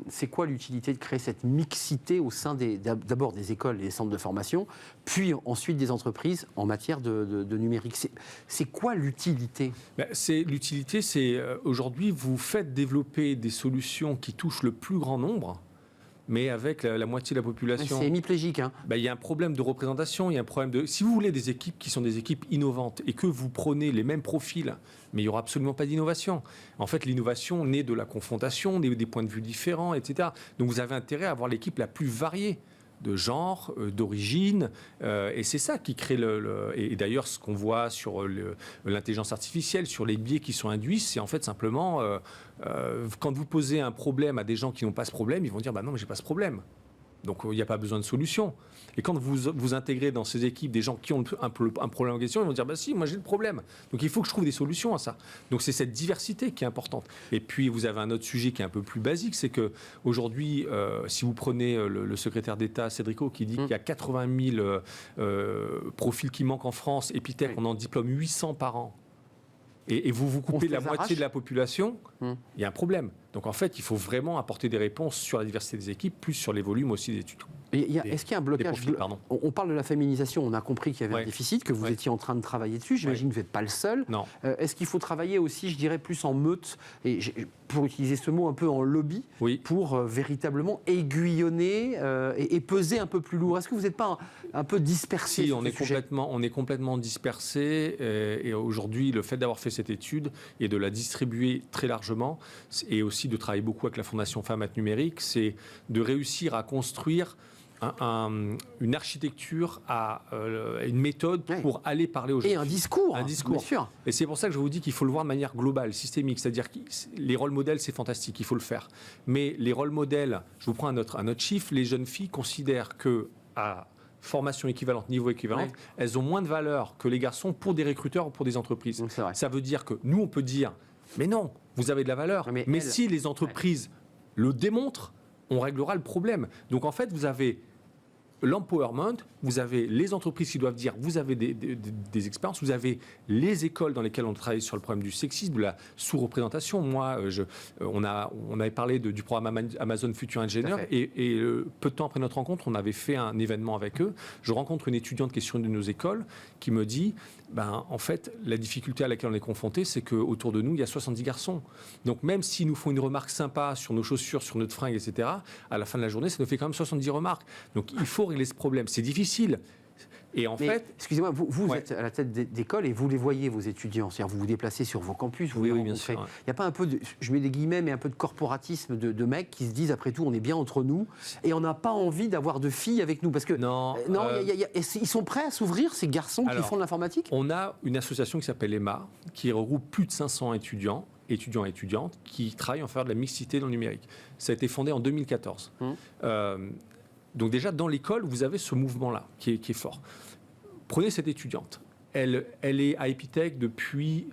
C'est quoi l'utilité de créer cette mixité au sein d'abord des écoles et des centres de formation, puis ensuite des entreprises en matière de numérique? C'est quoi l'utilité? L'utilité, c'est aujourd'hui, vous faites développer des solutions qui touchent le plus grand nombre mais avec la moitié de la population. C'est hémiplégique. Hein. Il y a un problème de représentation, il y a un problème de... Si vous voulez des équipes qui sont des équipes innovantes et que vous prenez les mêmes profils, mais il n'y aura absolument pas d'innovation. En fait, l'innovation naît de la confrontation, des points de vue différents, etc. Donc vous avez intérêt à avoir l'équipe la plus variée de genre, d'origine, et c'est ça qui crée et d'ailleurs ce qu'on voit sur l'intelligence artificielle, sur les biais qui sont induits, c'est en fait simplement quand vous posez un problème à des gens qui n'ont pas ce problème, ils vont dire non mais j'ai pas ce problème. Donc il n'y a pas besoin de solution. Et quand vous intégrez dans ces équipes des gens qui ont un problème en question, ils vont dire si, moi j'ai le problème. Donc il faut que je trouve des solutions à ça. Donc c'est cette diversité qui est importante. Et puis vous avez un autre sujet qui est un peu plus basique, c'est que aujourd'hui, si vous prenez le secrétaire d'État Cédrico qui dit qu'il y a 80 000 profils qui manquent en France, Epitech, on en diplôme 800 par an. Et vous coupez la moitié de la population, il y a un problème. Donc en fait, il faut vraiment apporter des réponses sur la diversité des équipes, plus sur les volumes aussi des études. Est-ce qu'il y a un blocage On parle de la féminisation, on a compris qu'il y avait un déficit, que vous étiez en train de travailler dessus. J'imagine que vous n'êtes pas le seul. Non. Est-ce qu'il faut travailler aussi, je dirais, plus en meute, et pour utiliser ce mot, un peu en lobby, pour véritablement aiguillonner et peser un peu plus lourd? Est-ce que vous n'êtes pas un peu dispersé? Si, on est complètement dispersé. Et aujourd'hui, le fait d'avoir fait cette étude et de la distribuer très largement, et aussi de travailler beaucoup avec la Fondation Femmes at Numérique, c'est de réussir à construire une architecture, une méthode pour aller parler aux gens. Et un discours. Bien sûr. Et c'est pour ça que je vous dis qu'il faut le voir de manière globale, systémique. C'est-à-dire que les rôles modèles, c'est fantastique, il faut le faire. Mais les rôles modèles, je vous prends un autre chiffre, les jeunes filles considèrent qu'à formation équivalente, niveau équivalent, elles ont moins de valeur que les garçons pour des recruteurs ou pour des entreprises. Ça veut dire que nous, on peut dire, mais non, vous avez de la valeur. Mais si les entreprises le démontrent, on réglera le problème. Donc en fait, vous avez l'empowerment, vous avez les entreprises qui doivent dire vous avez des expériences, vous avez les écoles dans lesquelles on travaille sur le problème du sexisme, de la sous-représentation. Moi, on avait parlé du programme Amazon Futur Ingénieur et peu de temps après notre rencontre, on avait fait un événement avec eux. Je rencontre une étudiante qui est sur une de nos écoles qui me dit en fait, la difficulté à laquelle on est confronté, c'est qu'autour de nous, il y a 70 garçons. Donc même s'ils nous font une remarque sympa sur nos chaussures, sur notre fringue, etc., à la fin de la journée, ça nous fait quand même 70 remarques. Donc il faut régler ce problème. C'est difficile. Et en fait... Excusez-moi, vous êtes à la tête d'école et vous les voyez, vos étudiants. C'est-à-dire vous vous déplacez sur vos campus, vous les rencontrez. Bien sûr. Il n'y a pas un peu de, je mets des guillemets, mais un peu de corporatisme de mecs qui se disent, après tout, on est bien entre nous et on n'a pas envie d'avoir de filles avec nous. Parce que ils sont prêts à s'ouvrir, ces garçons qui font de l'informatique? On a une association qui s'appelle EMA, qui regroupe plus de 500 étudiants et étudiantes qui travaillent en faveur de la mixité dans le numérique. Ça a été fondé en 2014. Donc déjà, dans l'école, vous avez ce mouvement-là qui est fort. Prenez cette étudiante. Elle est à Epitech depuis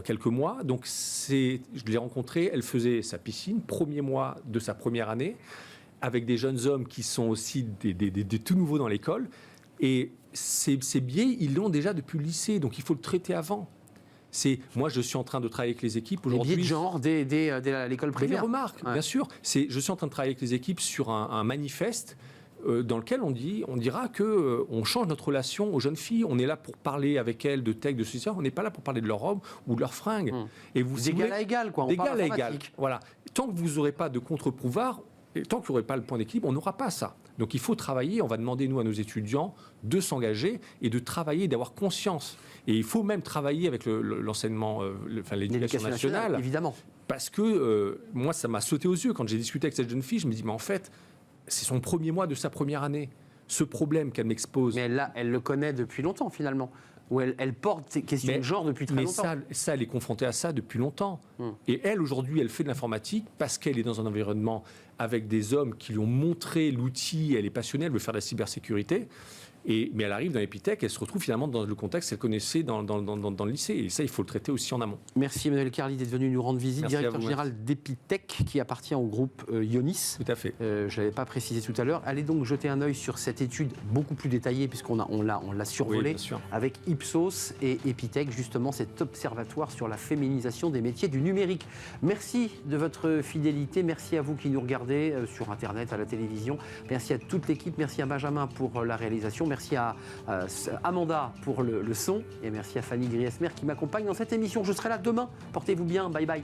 quelques mois. Donc je l'ai rencontrée, elle faisait sa piscine, premier mois de sa première année, avec des jeunes hommes qui sont aussi des tout nouveaux dans l'école. Et ces biais, ils l'ont déjà depuis le lycée, donc il faut le traiter avant. Moi, je suis en train de travailler avec les équipes aujourd'hui. Les biais de genre dès l'école primaire. Les remarques, bien sûr. Je suis en train de travailler avec les équipes sur un manifeste dans lequel on dira qu'on change notre relation aux jeunes filles. On est là pour parler avec elles de tech, de ceci. On n'est pas là pour parler de leur robe ou de leur fringue. Et d'égal à égal, quoi. D'égal à égal. Voilà. Tant que vous n'aurez pas de contre-pouvoir, et tant qu'il n'y aurait pas le point d'équilibre, on n'aura pas ça. Donc il faut travailler, on va demander, nous, à nos étudiants, de s'engager et de travailler, d'avoir conscience. Et il faut même travailler avec l'enseignement, l'éducation nationale. Évidemment. Parce que moi, ça m'a sauté aux yeux. Quand j'ai discuté avec cette jeune fille, je me dis, mais en fait, c'est son premier mois de sa première année. Ce problème qu'elle m'expose. Mais elle le connaît depuis longtemps, finalement. Où elle porte ces questions de genre depuis très longtemps. Mais ça, elle est confrontée à ça depuis longtemps. Et elle, aujourd'hui, elle fait de l'informatique parce qu'elle est dans un environnement avec des hommes qui lui ont montré l'outil, elle est passionnée, elle veut faire de la cybersécurité. Mais elle arrive dans Epitech, elle se retrouve finalement dans le contexte qu'elle connaissait dans le lycée. Et ça, il faut le traiter aussi en amont. Merci Emmanuel Carli d'être venu nous rendre visite, directeur général d'Epitech, qui appartient au groupe Ionis. Tout à fait. Je ne l'avais pas précisé tout à l'heure. Allez donc jeter un œil sur cette étude beaucoup plus détaillée, puisqu'on l'a survolée, avec Ipsos et Epitech, justement cet observatoire sur la féminisation des métiers du numérique. Merci de votre fidélité. Merci à vous qui nous regardez sur Internet, à la télévision. Merci à toute l'équipe. Merci à Benjamin pour la réalisation. Merci à Amanda pour le son et merci à Fanny Griesmer qui m'accompagne dans cette émission. Je serai là demain. Portez-vous bien. Bye bye.